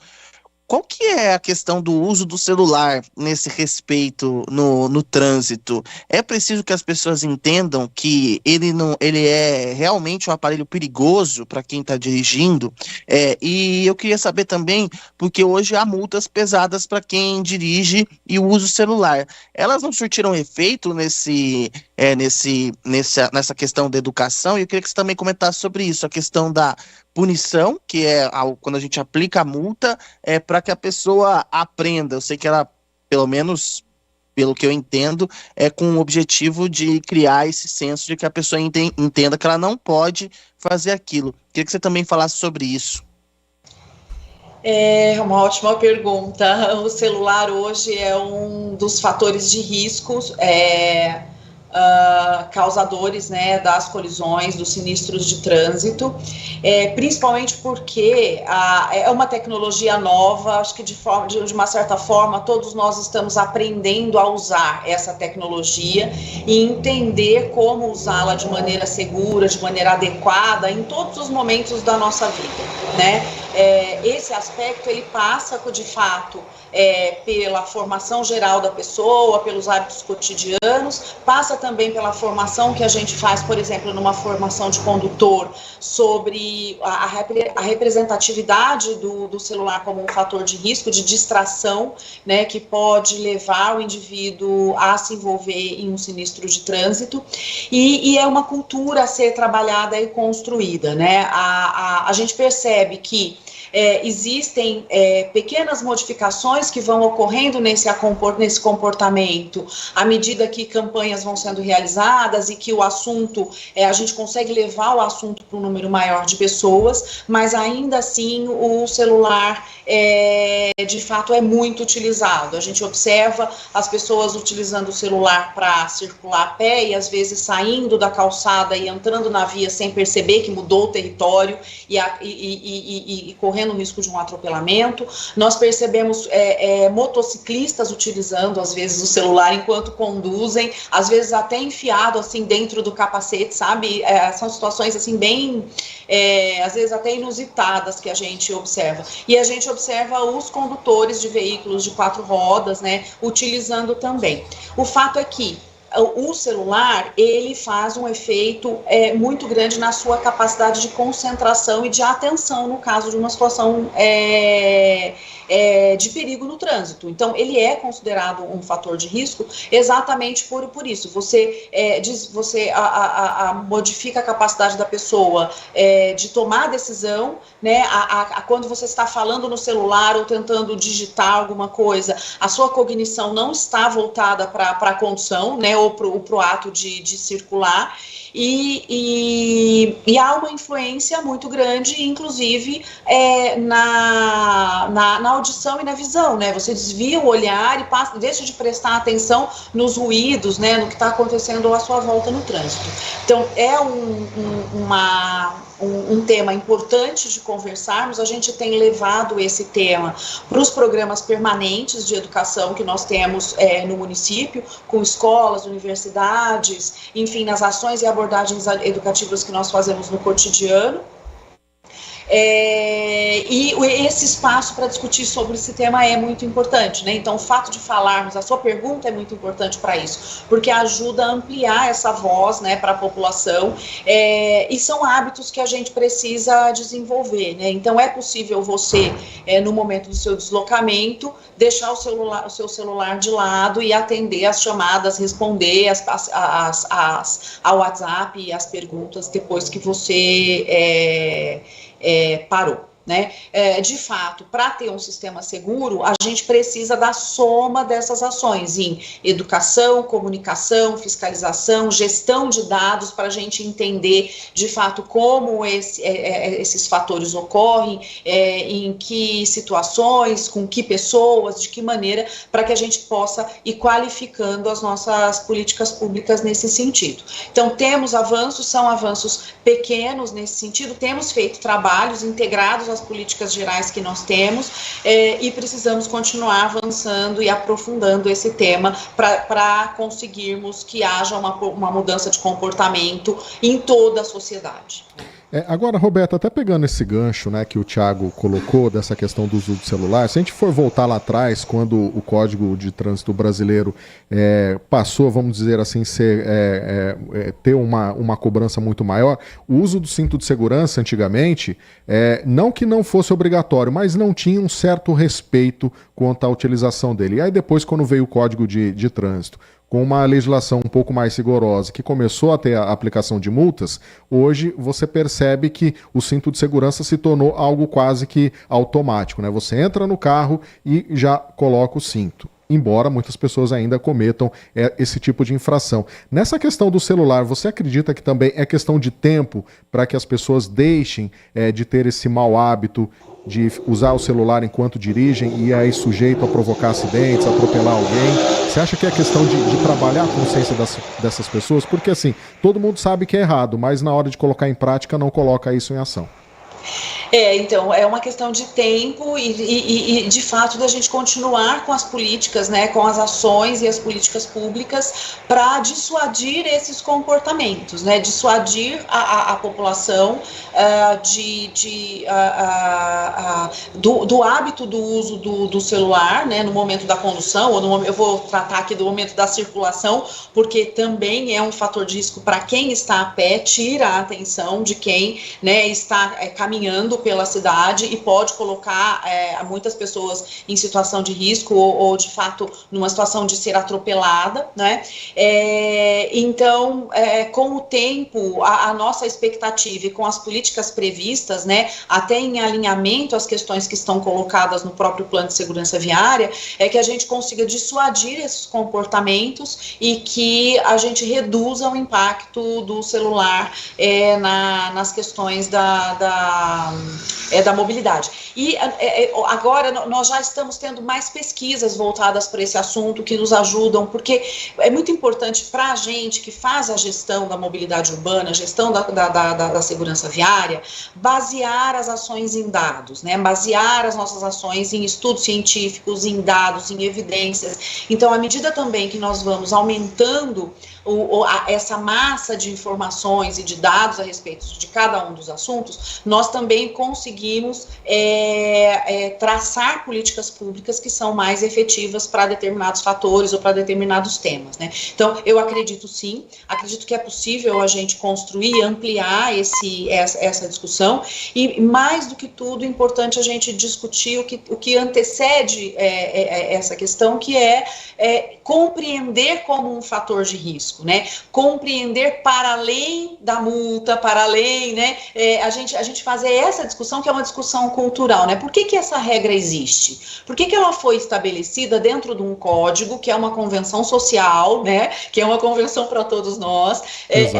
Qual que é a questão do uso do celular nesse respeito no trânsito? É preciso que as pessoas entendam que ele é realmente um aparelho perigoso para quem está dirigindo? E eu queria saber também, porque hoje há multas pesadas para quem dirige e usa o celular. Elas não surtiram efeito nessa questão da educação? E eu queria que você também comentasse sobre isso, a questão da punição, que é quando a gente aplica a multa, para que a pessoa aprenda. Eu sei que ela, pelo menos pelo que eu entendo, é com o objetivo de criar esse senso de que a pessoa entenda que ela não pode fazer aquilo. Queria que você também falasse sobre isso. É uma ótima pergunta. O celular hoje é um dos fatores de riscos, causadores, né, das colisões, dos sinistros de trânsito, principalmente porque é uma tecnologia nova. Acho que de uma certa forma todos nós estamos aprendendo a usar essa tecnologia e entender como usá-la de maneira segura, de maneira adequada em todos os momentos da nossa vida, né? Esse aspecto ele passa de fato pela formação geral da pessoa, pelos hábitos cotidianos, passa também pela formação que a gente faz, por exemplo, numa formação de condutor, sobre a representatividade do celular como um fator de risco, de distração, né, que pode levar o indivíduo a se envolver em um sinistro de trânsito, e é uma cultura a ser trabalhada e construída, né? A gente percebe que existem pequenas modificações que vão ocorrendo nesse comportamento à medida que campanhas vão sendo realizadas e que o assunto, a gente consegue levar o assunto para um número maior de pessoas, mas ainda assim o celular de fato é muito utilizado. A gente observa as pessoas utilizando o celular para circular a pé e às vezes saindo da calçada e entrando na via sem perceber que mudou o território e correndo o risco de um atropelamento. Nós percebemos motociclistas utilizando às vezes o celular enquanto conduzem, às vezes até enfiado assim dentro do capacete, sabe? São situações assim bem, às vezes até inusitadas que a gente observa. E a gente observa os condutores de veículos de 4 rodas, né, utilizando também. O fato é que o celular, ele faz um efeito muito grande na sua capacidade de concentração e de atenção no caso de uma situação de perigo no trânsito. Então, ele é considerado um fator de risco exatamente por isso. Você modifica a capacidade da pessoa de tomar decisão, né? Quando você está falando no celular ou tentando digitar alguma coisa, a sua cognição não está voltada para a condução, né? Ou para o ato de circular. E há uma influência muito grande, inclusive, na audição e na visão, né? Você desvia o olhar e deixa de prestar atenção nos ruídos, né? No que está acontecendo à sua volta no trânsito. Então, é um tema importante de conversarmos. A gente tem levado esse tema para os programas permanentes de educação que nós temos no município, com escolas, universidades, enfim, nas ações e abordagens educativas que nós fazemos no cotidiano. E esse espaço para discutir sobre esse tema é muito importante, né? Então, o fato de falarmos, a sua pergunta é muito importante para isso, porque ajuda a ampliar essa voz, né, para a população, e são hábitos que a gente precisa desenvolver, né? Então, é possível você, no momento do seu deslocamento, deixar o seu celular de lado e atender as chamadas, responder ao WhatsApp e as perguntas depois que você parou, né? De fato, para ter um sistema seguro, a gente precisa da soma dessas ações em educação, comunicação, fiscalização, gestão de dados, para a gente entender, de fato, como esses fatores ocorrem, em que situações, com que pessoas, de que maneira, para que a gente possa ir qualificando as nossas políticas públicas nesse sentido. Então, temos avanços, são avanços pequenos nesse sentido, temos feito trabalhos integrados às políticas gerais que nós temos, e precisamos continuar avançando e aprofundando esse tema para conseguirmos que haja uma mudança de comportamento em toda a sociedade. Agora, Roberta, até pegando esse gancho, né, que o Thiago colocou dessa questão do uso do celular, se a gente for voltar lá atrás, quando o Código de Trânsito Brasileiro passou, vamos dizer assim, ter uma cobrança muito maior, o uso do cinto de segurança antigamente, não que não fosse obrigatório, mas não tinha um certo respeito quanto à utilização dele. E aí depois, quando veio o Código de Trânsito, com uma legislação um pouco mais rigorosa, que começou a ter a aplicação de multas, hoje você percebe que o cinto de segurança se tornou algo quase que automático, né? Você entra no carro e já coloca o cinto, embora muitas pessoas ainda cometam esse tipo de infração. Nessa questão do celular, você acredita que também é questão de tempo para que as pessoas deixem de ter esse mau hábito de usar o celular enquanto dirigem e aí sujeito a provocar acidentes, a atropelar alguém? Você acha que é questão de trabalhar a consciência dessas pessoas? Porque assim, todo mundo sabe que é errado, mas na hora de colocar em prática não coloca isso em ação. Então, é uma questão de tempo e de fato da gente continuar com as políticas, né, com as ações e as políticas públicas para dissuadir esses comportamentos, né, dissuadir a população do hábito do uso do celular, né, no momento da condução, ou eu vou tratar aqui do momento da circulação, porque também é um fator de risco para quem está a pé, tira a atenção de quem, né, está caminhando pela cidade e pode colocar muitas pessoas em situação de risco ou de fato numa situação de ser atropelada, né? Então, com o tempo, a nossa expectativa e com as políticas previstas, né, até em alinhamento às questões que estão colocadas no próprio plano de segurança viária, é que a gente consiga dissuadir esses comportamentos e que a gente reduza o impacto do celular nas questões da mobilidade. E agora nós já estamos tendo mais pesquisas voltadas para esse assunto que nos ajudam, porque é muito importante para a gente que faz a gestão da mobilidade urbana, a gestão da segurança viária, basear as ações em dados, né? Basear as nossas ações em estudos científicos, em dados, em evidências. Então, à medida também que nós vamos aumentando essa massa de informações e de dados a respeito de cada um dos assuntos, nós também conseguimos traçar políticas públicas que são mais efetivas para determinados fatores ou para determinados temas, né? Então, eu acredito sim, acredito que é possível a gente construir, ampliar essa discussão, e mais do que tudo, é importante a gente discutir o que antecede essa questão, que é compreender como um fator de risco, né? Compreender para além da multa, para além, né? A gente fazer essa discussão, que é uma discussão cultural, né? Por que essa regra existe? Por que ela foi estabelecida dentro de um código, que é uma convenção social, né? Que é uma convenção para todos nós,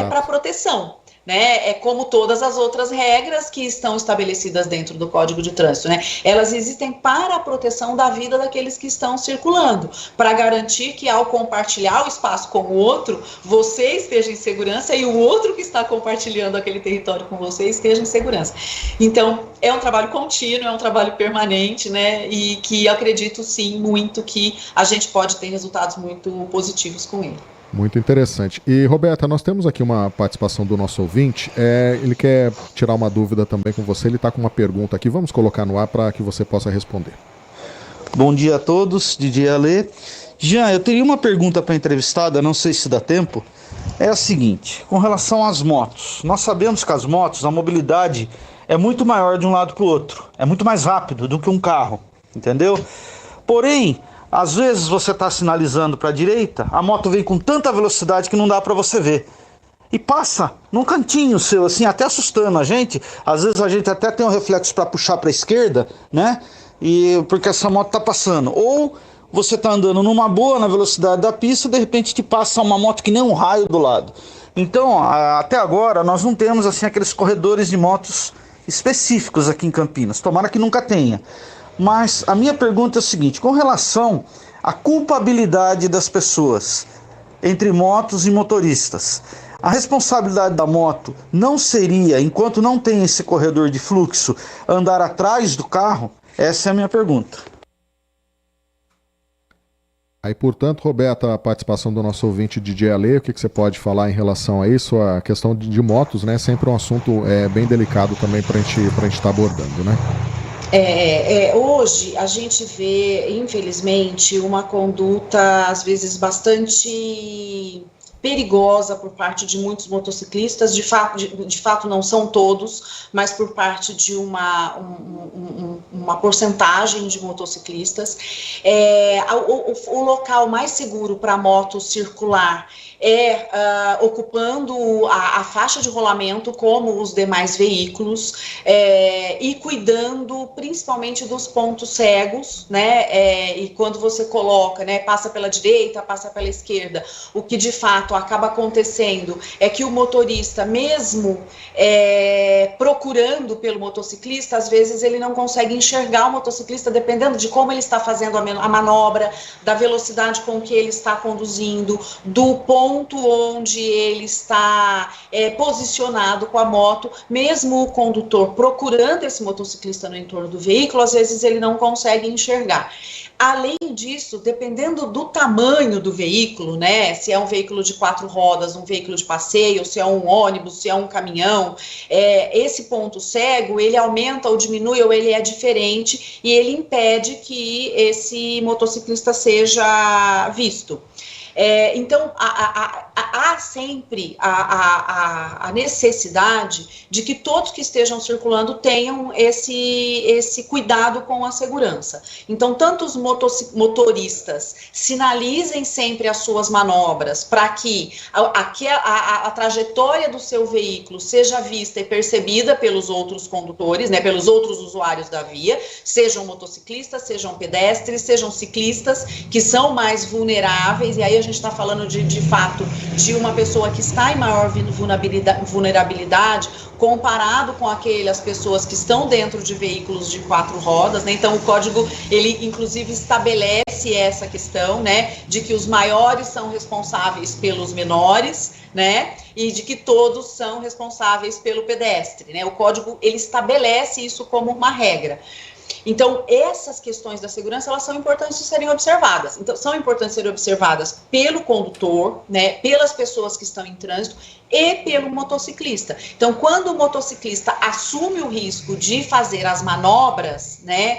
para proteção. Né, é como todas as outras regras que estão estabelecidas dentro do Código de Trânsito, né? Elas existem para a proteção da vida daqueles que estão circulando, para garantir que ao compartilhar o espaço com o outro, você esteja em segurança e o outro que está compartilhando aquele território com você esteja em segurança. Então, é um trabalho contínuo, é um trabalho permanente, né? E que eu acredito sim muito que a gente pode ter resultados muito positivos com ele. Muito interessante. E, Roberta, nós temos aqui uma participação do nosso ouvinte. Ele quer tirar uma dúvida também com você. Ele está com uma pergunta aqui. Vamos colocar no ar para que você possa responder. Bom dia a todos, DJ Alê. Jean, eu teria uma pergunta para a entrevistada, não sei se dá tempo. É a seguinte, com relação às motos. Nós sabemos que as motos, a mobilidade é muito maior de um lado para o outro. É muito mais rápido do que um carro, entendeu? Porém, às vezes você está sinalizando para a direita, a moto vem com tanta velocidade que não dá para você ver. E passa num cantinho seu, assim, até assustando a gente. Às vezes a gente até tem um reflexo para puxar para a esquerda, né? Porque essa moto está passando. Ou você está andando numa boa, na velocidade da pista, de repente te passa uma moto que nem um raio do lado. Então, até agora, nós não temos assim aqueles corredores de motos específicos aqui em Campinas. Tomara que nunca tenha. Mas a minha pergunta é o seguinte, com relação à culpabilidade das pessoas entre motos e motoristas, a responsabilidade da moto não seria, enquanto não tem esse corredor de fluxo, andar atrás do carro? Essa é a minha pergunta. Aí, portanto, Roberta, a participação do nosso ouvinte DJ Alê, o que você pode falar em relação a isso? A questão de motos, né? Sempre um assunto bem delicado também para a gente estar abordando, né? Hoje a gente vê, infelizmente, uma conduta às vezes bastante perigosa por parte de muitos motociclistas, de fato não são todos, mas por parte de uma porcentagem de motociclistas. O local mais seguro para a moto circular ocupando a faixa de rolamento como os demais veículos, e cuidando principalmente dos pontos cegos, né? E quando você coloca, né, passa pela direita, passa pela esquerda, o que de fato acaba acontecendo é que o motorista, mesmo procurando pelo motociclista, às vezes ele não consegue enxergar o motociclista, dependendo de como ele está fazendo a manobra, da velocidade com que ele está conduzindo, do ponto onde ele está posicionado com a moto. Mesmo o condutor procurando esse motociclista no entorno do veículo, às vezes ele não consegue enxergar. Além disso, dependendo do tamanho do veículo, né, se é um veículo de 4 rodas, um veículo de passeio, se é um ônibus, se é um caminhão, esse ponto cego, ele aumenta ou diminui, ou ele é diferente, e ele impede que esse motociclista seja visto. Então, há sempre a necessidade de que todos que estejam circulando tenham esse cuidado com a segurança. Então, tanto os motoristas sinalizem sempre as suas manobras para que a trajetória do seu veículo seja vista e percebida pelos outros condutores, né, pelos outros usuários da via, sejam motociclistas, sejam pedestres, sejam ciclistas, que são mais vulneráveis, e aí a gente está falando de fato de uma pessoa que está em maior vulnerabilidade comparado com as pessoas que estão dentro de veículos de 4 rodas, né? Então o código, ele inclusive estabelece essa questão, né, de que os maiores são responsáveis pelos menores, né, e de que todos são responsáveis pelo pedestre, né? O código, ele estabelece isso como uma regra. Então, essas questões da segurança, elas são importantes de serem observadas. Então, são importantes de serem observadas pelo condutor, né, pelas pessoas que estão em trânsito e pelo motociclista. Então, quando o motociclista assume o risco de fazer as manobras, né,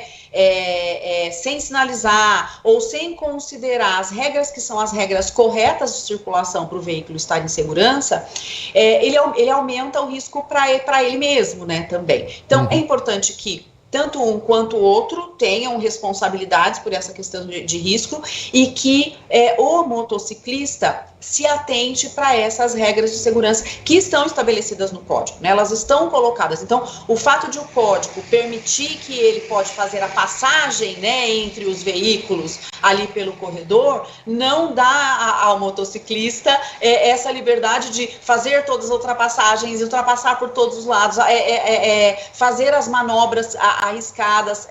sem sinalizar ou sem considerar as regras que são as regras corretas de circulação para o veículo estar em segurança, ele aumenta o risco para ele mesmo, né, também. Então, é importante que tanto um quanto o outro tenham responsabilidades por essa questão de risco e que o motociclista se atente para essas regras de segurança que estão estabelecidas no código, né? Elas estão colocadas. Então, o fato de o código permitir que ele pode fazer a passagem, né, entre os veículos ali pelo corredor, não dá ao motociclista essa liberdade de fazer todas as ultrapassagens, ultrapassar por todos os lados, fazer as manobras arriscadas,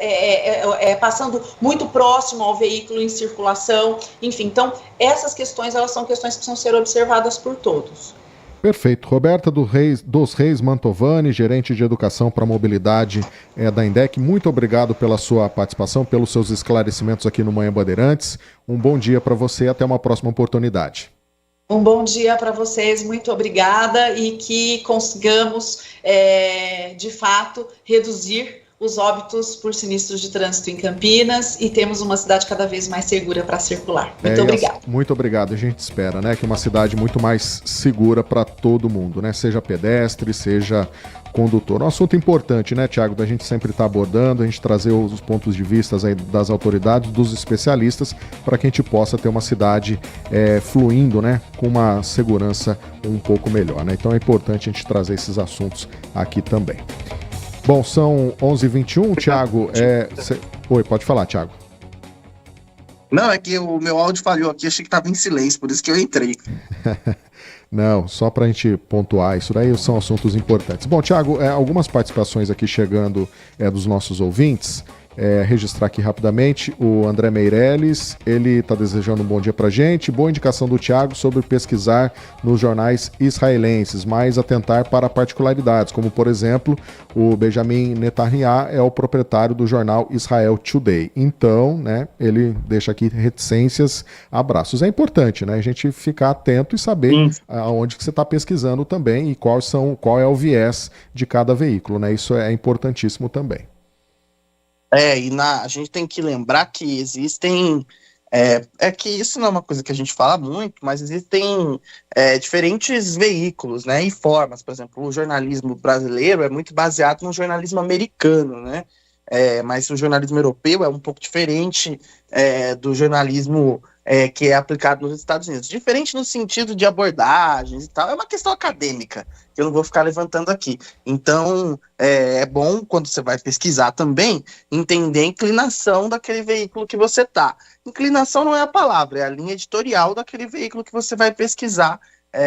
passando muito próximo ao veículo em circulação, enfim. Então, essas questões, elas são questões que precisam ser observadas por todos. Perfeito. Roberta dos Reis Mantovani, gerente de educação para mobilidade da INDEC, muito obrigado pela sua participação, pelos seus esclarecimentos aqui no Manhã Bandeirantes. Um bom dia para você e até uma próxima oportunidade. Um bom dia para vocês, muito obrigada, e que consigamos, de fato, reduzir os óbitos por sinistros de trânsito em Campinas e temos uma cidade cada vez mais segura para circular. Muito obrigado. Muito obrigado. A gente espera, né, que uma cidade muito mais segura para todo mundo, né? Seja pedestre, seja condutor. Um assunto importante, né, Thiago, da gente sempre estar abordando, a gente trazer os pontos de vista aí das autoridades, dos especialistas, para que a gente possa ter uma cidade fluindo, né, com uma segurança um pouco melhor, né? Então é importante a gente trazer esses assuntos aqui também. Bom, são 11h21, Thiago. Oi, pode falar, Thiago. Não, é que o meu áudio falhou aqui, achei que estava em silêncio, por isso que eu entrei. Não, só para a gente pontuar, isso daí são assuntos importantes. Bom, Thiago, algumas participações aqui chegando dos nossos ouvintes. Registrar aqui rapidamente o André Meirelles, ele está desejando um bom dia para a gente. Boa indicação do Thiago sobre pesquisar nos jornais israelenses, mas atentar para particularidades, como por exemplo, o Benjamin Netanyahu é o proprietário do jornal Israel Today. Então, né, ele deixa aqui reticências, abraços. É importante, né, a gente ficar atento e saber aonde que você está pesquisando também e qual é o viés de cada veículo, né? Isso é importantíssimo também. A gente tem que lembrar que existem, que isso não é uma coisa que a gente fala muito, mas existem diferentes veículos, né, e formas. Por exemplo, o jornalismo brasileiro é muito baseado no jornalismo americano, né, mas o jornalismo europeu é um pouco diferente do jornalismo que é aplicado nos Estados Unidos. Diferente no sentido de abordagens e tal, é uma questão acadêmica, que eu não vou ficar levantando aqui. Então, é bom, quando você vai pesquisar também, entender a inclinação daquele veículo que você tá. Inclinação não é a palavra, é a linha editorial daquele veículo que você vai pesquisar,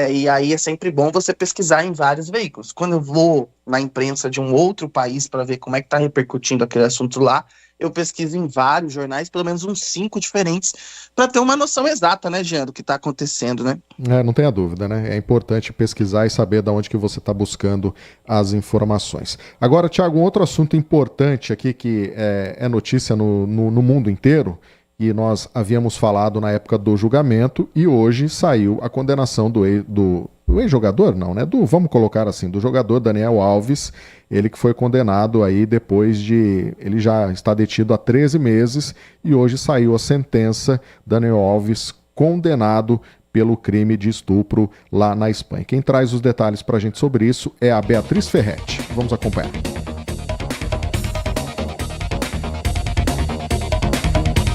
e aí é sempre bom você pesquisar em vários veículos. Quando eu vou na imprensa de um outro país para ver como é que está repercutindo aquele assunto lá, eu pesquiso em vários jornais, pelo menos uns 5 diferentes, para ter uma noção exata, né, Jean, do que está acontecendo, né? Não tenha dúvida, né? É importante pesquisar e saber de onde que você está buscando as informações. Agora, Thiago, um outro assunto importante aqui que é notícia no mundo inteiro, e nós havíamos falado na época do julgamento, e hoje saiu a condenação do ex-jogador, não, né? Vamos colocar assim, do jogador Daniel Alves, ele que foi condenado aí depois de... Ele já está detido há 13 meses e hoje saiu a sentença, Daniel Alves condenado pelo crime de estupro lá na Espanha. Quem traz os detalhes pra gente sobre isso é a Beatriz Ferretti. Vamos acompanhar.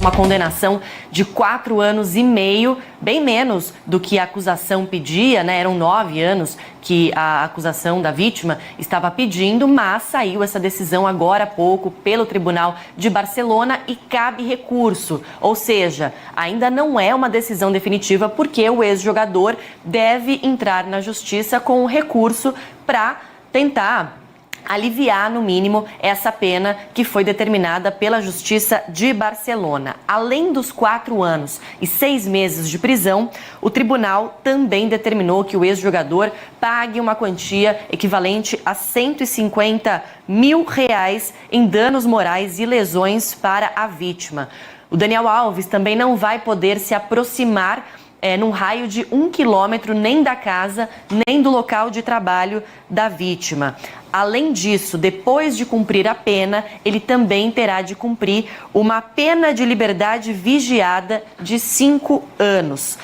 Uma condenação de 4 anos e meio, bem menos do que a acusação pedia, né? Eram 9 anos que a acusação da vítima estava pedindo, mas saiu essa decisão agora há pouco pelo Tribunal de Barcelona e cabe recurso. Ou seja, ainda não é uma decisão definitiva porque o ex-jogador deve entrar na justiça com um recurso para tentar aliviar, no mínimo, essa pena que foi determinada pela Justiça de Barcelona. Além dos 4 anos e 6 meses de prisão, o tribunal também determinou que o ex-jogador pague uma quantia equivalente a R$150 mil em danos morais e lesões para a vítima. O Daniel Alves também não vai poder se aproximar num raio de 1 quilômetro nem da casa, nem do local de trabalho da vítima. Além disso, depois de cumprir a pena, ele também terá de cumprir uma pena de liberdade vigiada de 5 anos.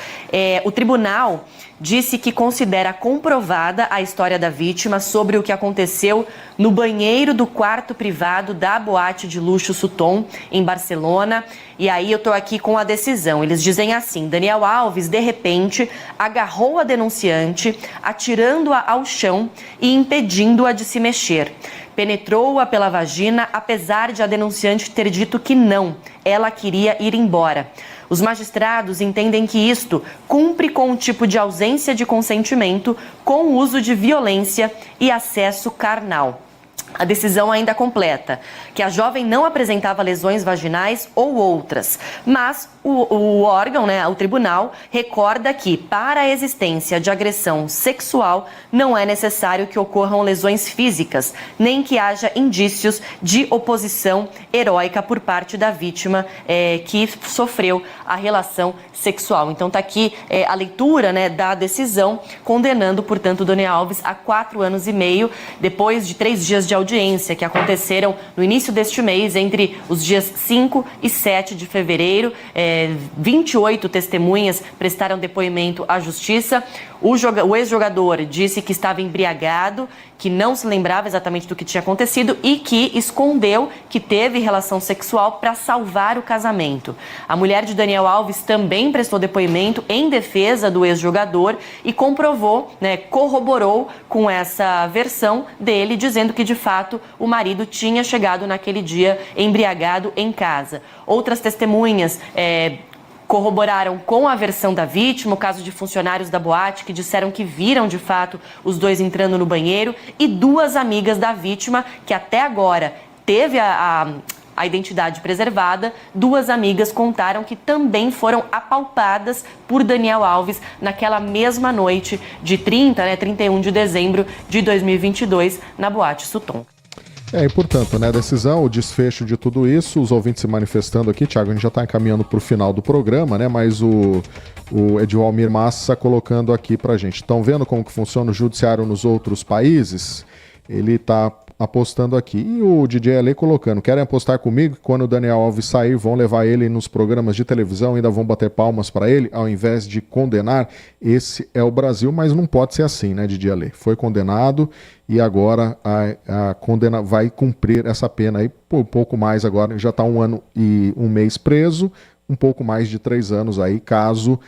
O tribunal disse que considera comprovada a história da vítima sobre o que aconteceu no banheiro do quarto privado da boate de luxo Sutton, em Barcelona. E aí eu tô aqui com a decisão. Eles dizem assim: Daniel Alves, de repente, agarrou a denunciante, atirando-a ao chão e impedindo-a de se mexer. Penetrou-a pela vagina, apesar de a denunciante ter dito que não, ela queria ir embora. Os magistrados entendem que isto cumpre com um tipo de ausência de consentimento com uso de violência e acesso carnal. A decisão ainda completa que a jovem não apresentava lesões vaginais ou outras, mas o órgão, o tribunal, recorda que para a existência de agressão sexual não é necessário que ocorram lesões físicas, nem que haja indícios de oposição heróica por parte da vítima que sofreu a relação sexual. Então está aqui a leitura da decisão, condenando, portanto, Daniel Alves a 4 anos e meio, depois de 3 dias de audiência que aconteceram no início deste mês, entre os dias 5 e 7 de fevereiro. 28 testemunhas prestaram depoimento à justiça. O ex-jogador disse que estava embriagado, que não se lembrava exatamente do que tinha acontecido e que escondeu que teve relação sexual para salvar o casamento. A mulher de Daniel Alves também prestou depoimento em defesa do ex-jogador e corroborou com essa versão dele, dizendo que de fato o marido tinha chegado naquele dia embriagado em casa. Outras testemunhas corroboraram com a versão da vítima, o caso de funcionários da boate que disseram que viram de fato os dois entrando no banheiro, e 2 amigas da vítima que até agora teve a identidade preservada. 2 amigas contaram que também foram apalpadas por Daniel Alves naquela mesma noite de 31 de dezembro de 2022 na boate Sutton. E portanto, a decisão, o desfecho de tudo isso, os ouvintes se manifestando aqui. Thiago, a gente já está encaminhando para o final do programa, mas o Edvalmir Massa colocando aqui para a gente. Estão vendo como que funciona o judiciário nos outros países? Ele está apostando aqui. E o DJ Ale colocando: querem apostar comigo que quando o Daniel Alves sair, vão levar ele nos programas de televisão, ainda vão bater palmas para ele, ao invés de condenar? Esse é o Brasil, mas não pode ser assim, DJ Ale? Foi condenado e agora a condena vai cumprir essa pena aí por um pouco mais agora. Já está 1 ano e 1 mês preso, um pouco mais de 3 anos aí, caso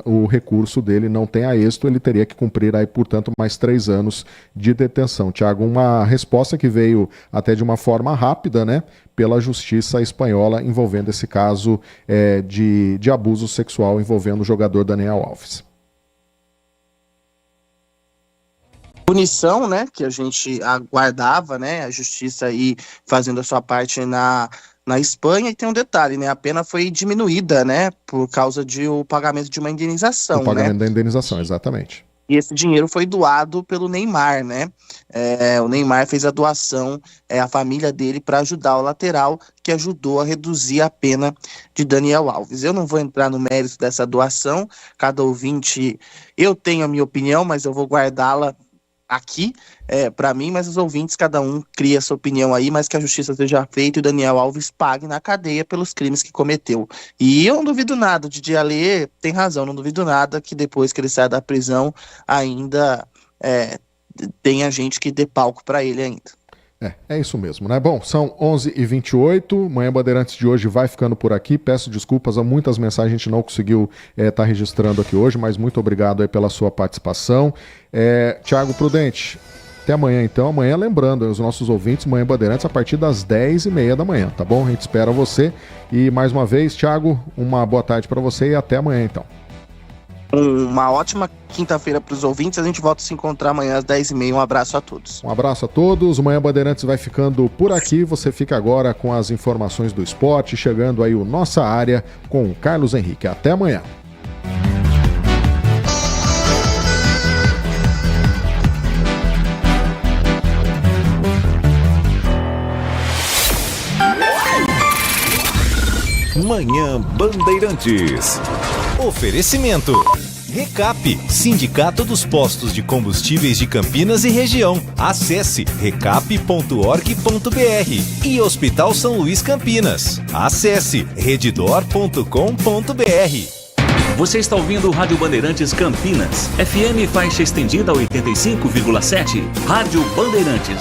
o recurso dele não tenha êxito, ele teria que cumprir aí, portanto, mais 3 anos de detenção. Tiago, uma resposta que veio até de uma forma rápida, pela justiça espanhola, envolvendo esse caso de abuso sexual envolvendo o jogador Daniel Alves. Punição, que a gente aguardava, a justiça aí fazendo a sua parte na Espanha. E tem um detalhe, a pena foi diminuída, por causa do pagamento de uma indenização. O pagamento da indenização, exatamente. E esse dinheiro foi doado pelo Neymar, o Neymar fez a doação, a família dele, para ajudar o lateral, que ajudou a reduzir a pena de Daniel Alves. Eu não vou entrar no mérito dessa doação, cada ouvinte, eu tenho a minha opinião, mas eu vou guardá-la aqui, para mim, mas os ouvintes, cada um cria sua opinião aí, mas que a justiça seja feita e o Daniel Alves pague na cadeia pelos crimes que cometeu. E eu não duvido nada, o Didi Ale tem razão, não duvido nada que depois que ele sair da prisão ainda tenha gente que dê palco para ele ainda. É isso mesmo, Bom, são 11h28, Manhã Bandeirantes de hoje vai ficando por aqui. Peço desculpas a muitas mensagens, a gente não conseguiu estar registrando aqui hoje, mas muito obrigado aí pela sua participação. Thiago Prudente, até amanhã então. Amanhã, lembrando os nossos ouvintes, Manhã Bandeirantes a partir das 10h30 da manhã, tá bom? A gente espera você. E mais uma vez, Thiago, uma boa tarde para você e até amanhã então. Uma ótima quinta-feira para os ouvintes. A gente volta a se encontrar amanhã às 10h30. Um abraço a todos. Um abraço a todos. O Manhã Bandeirantes vai ficando por aqui. Você fica agora com as informações do esporte. Chegando aí o Nossa Área com o Carlos Henrique. Até amanhã. Manhã Bandeirantes. Oferecimento. Recap, Sindicato dos Postos de Combustíveis de Campinas e Região. Acesse recap.org.br. E Hospital São Luís Campinas. Acesse redditor.com.br. Você está ouvindo o Rádio Bandeirantes Campinas. FM faixa estendida 85,7. Rádio Bandeirantes.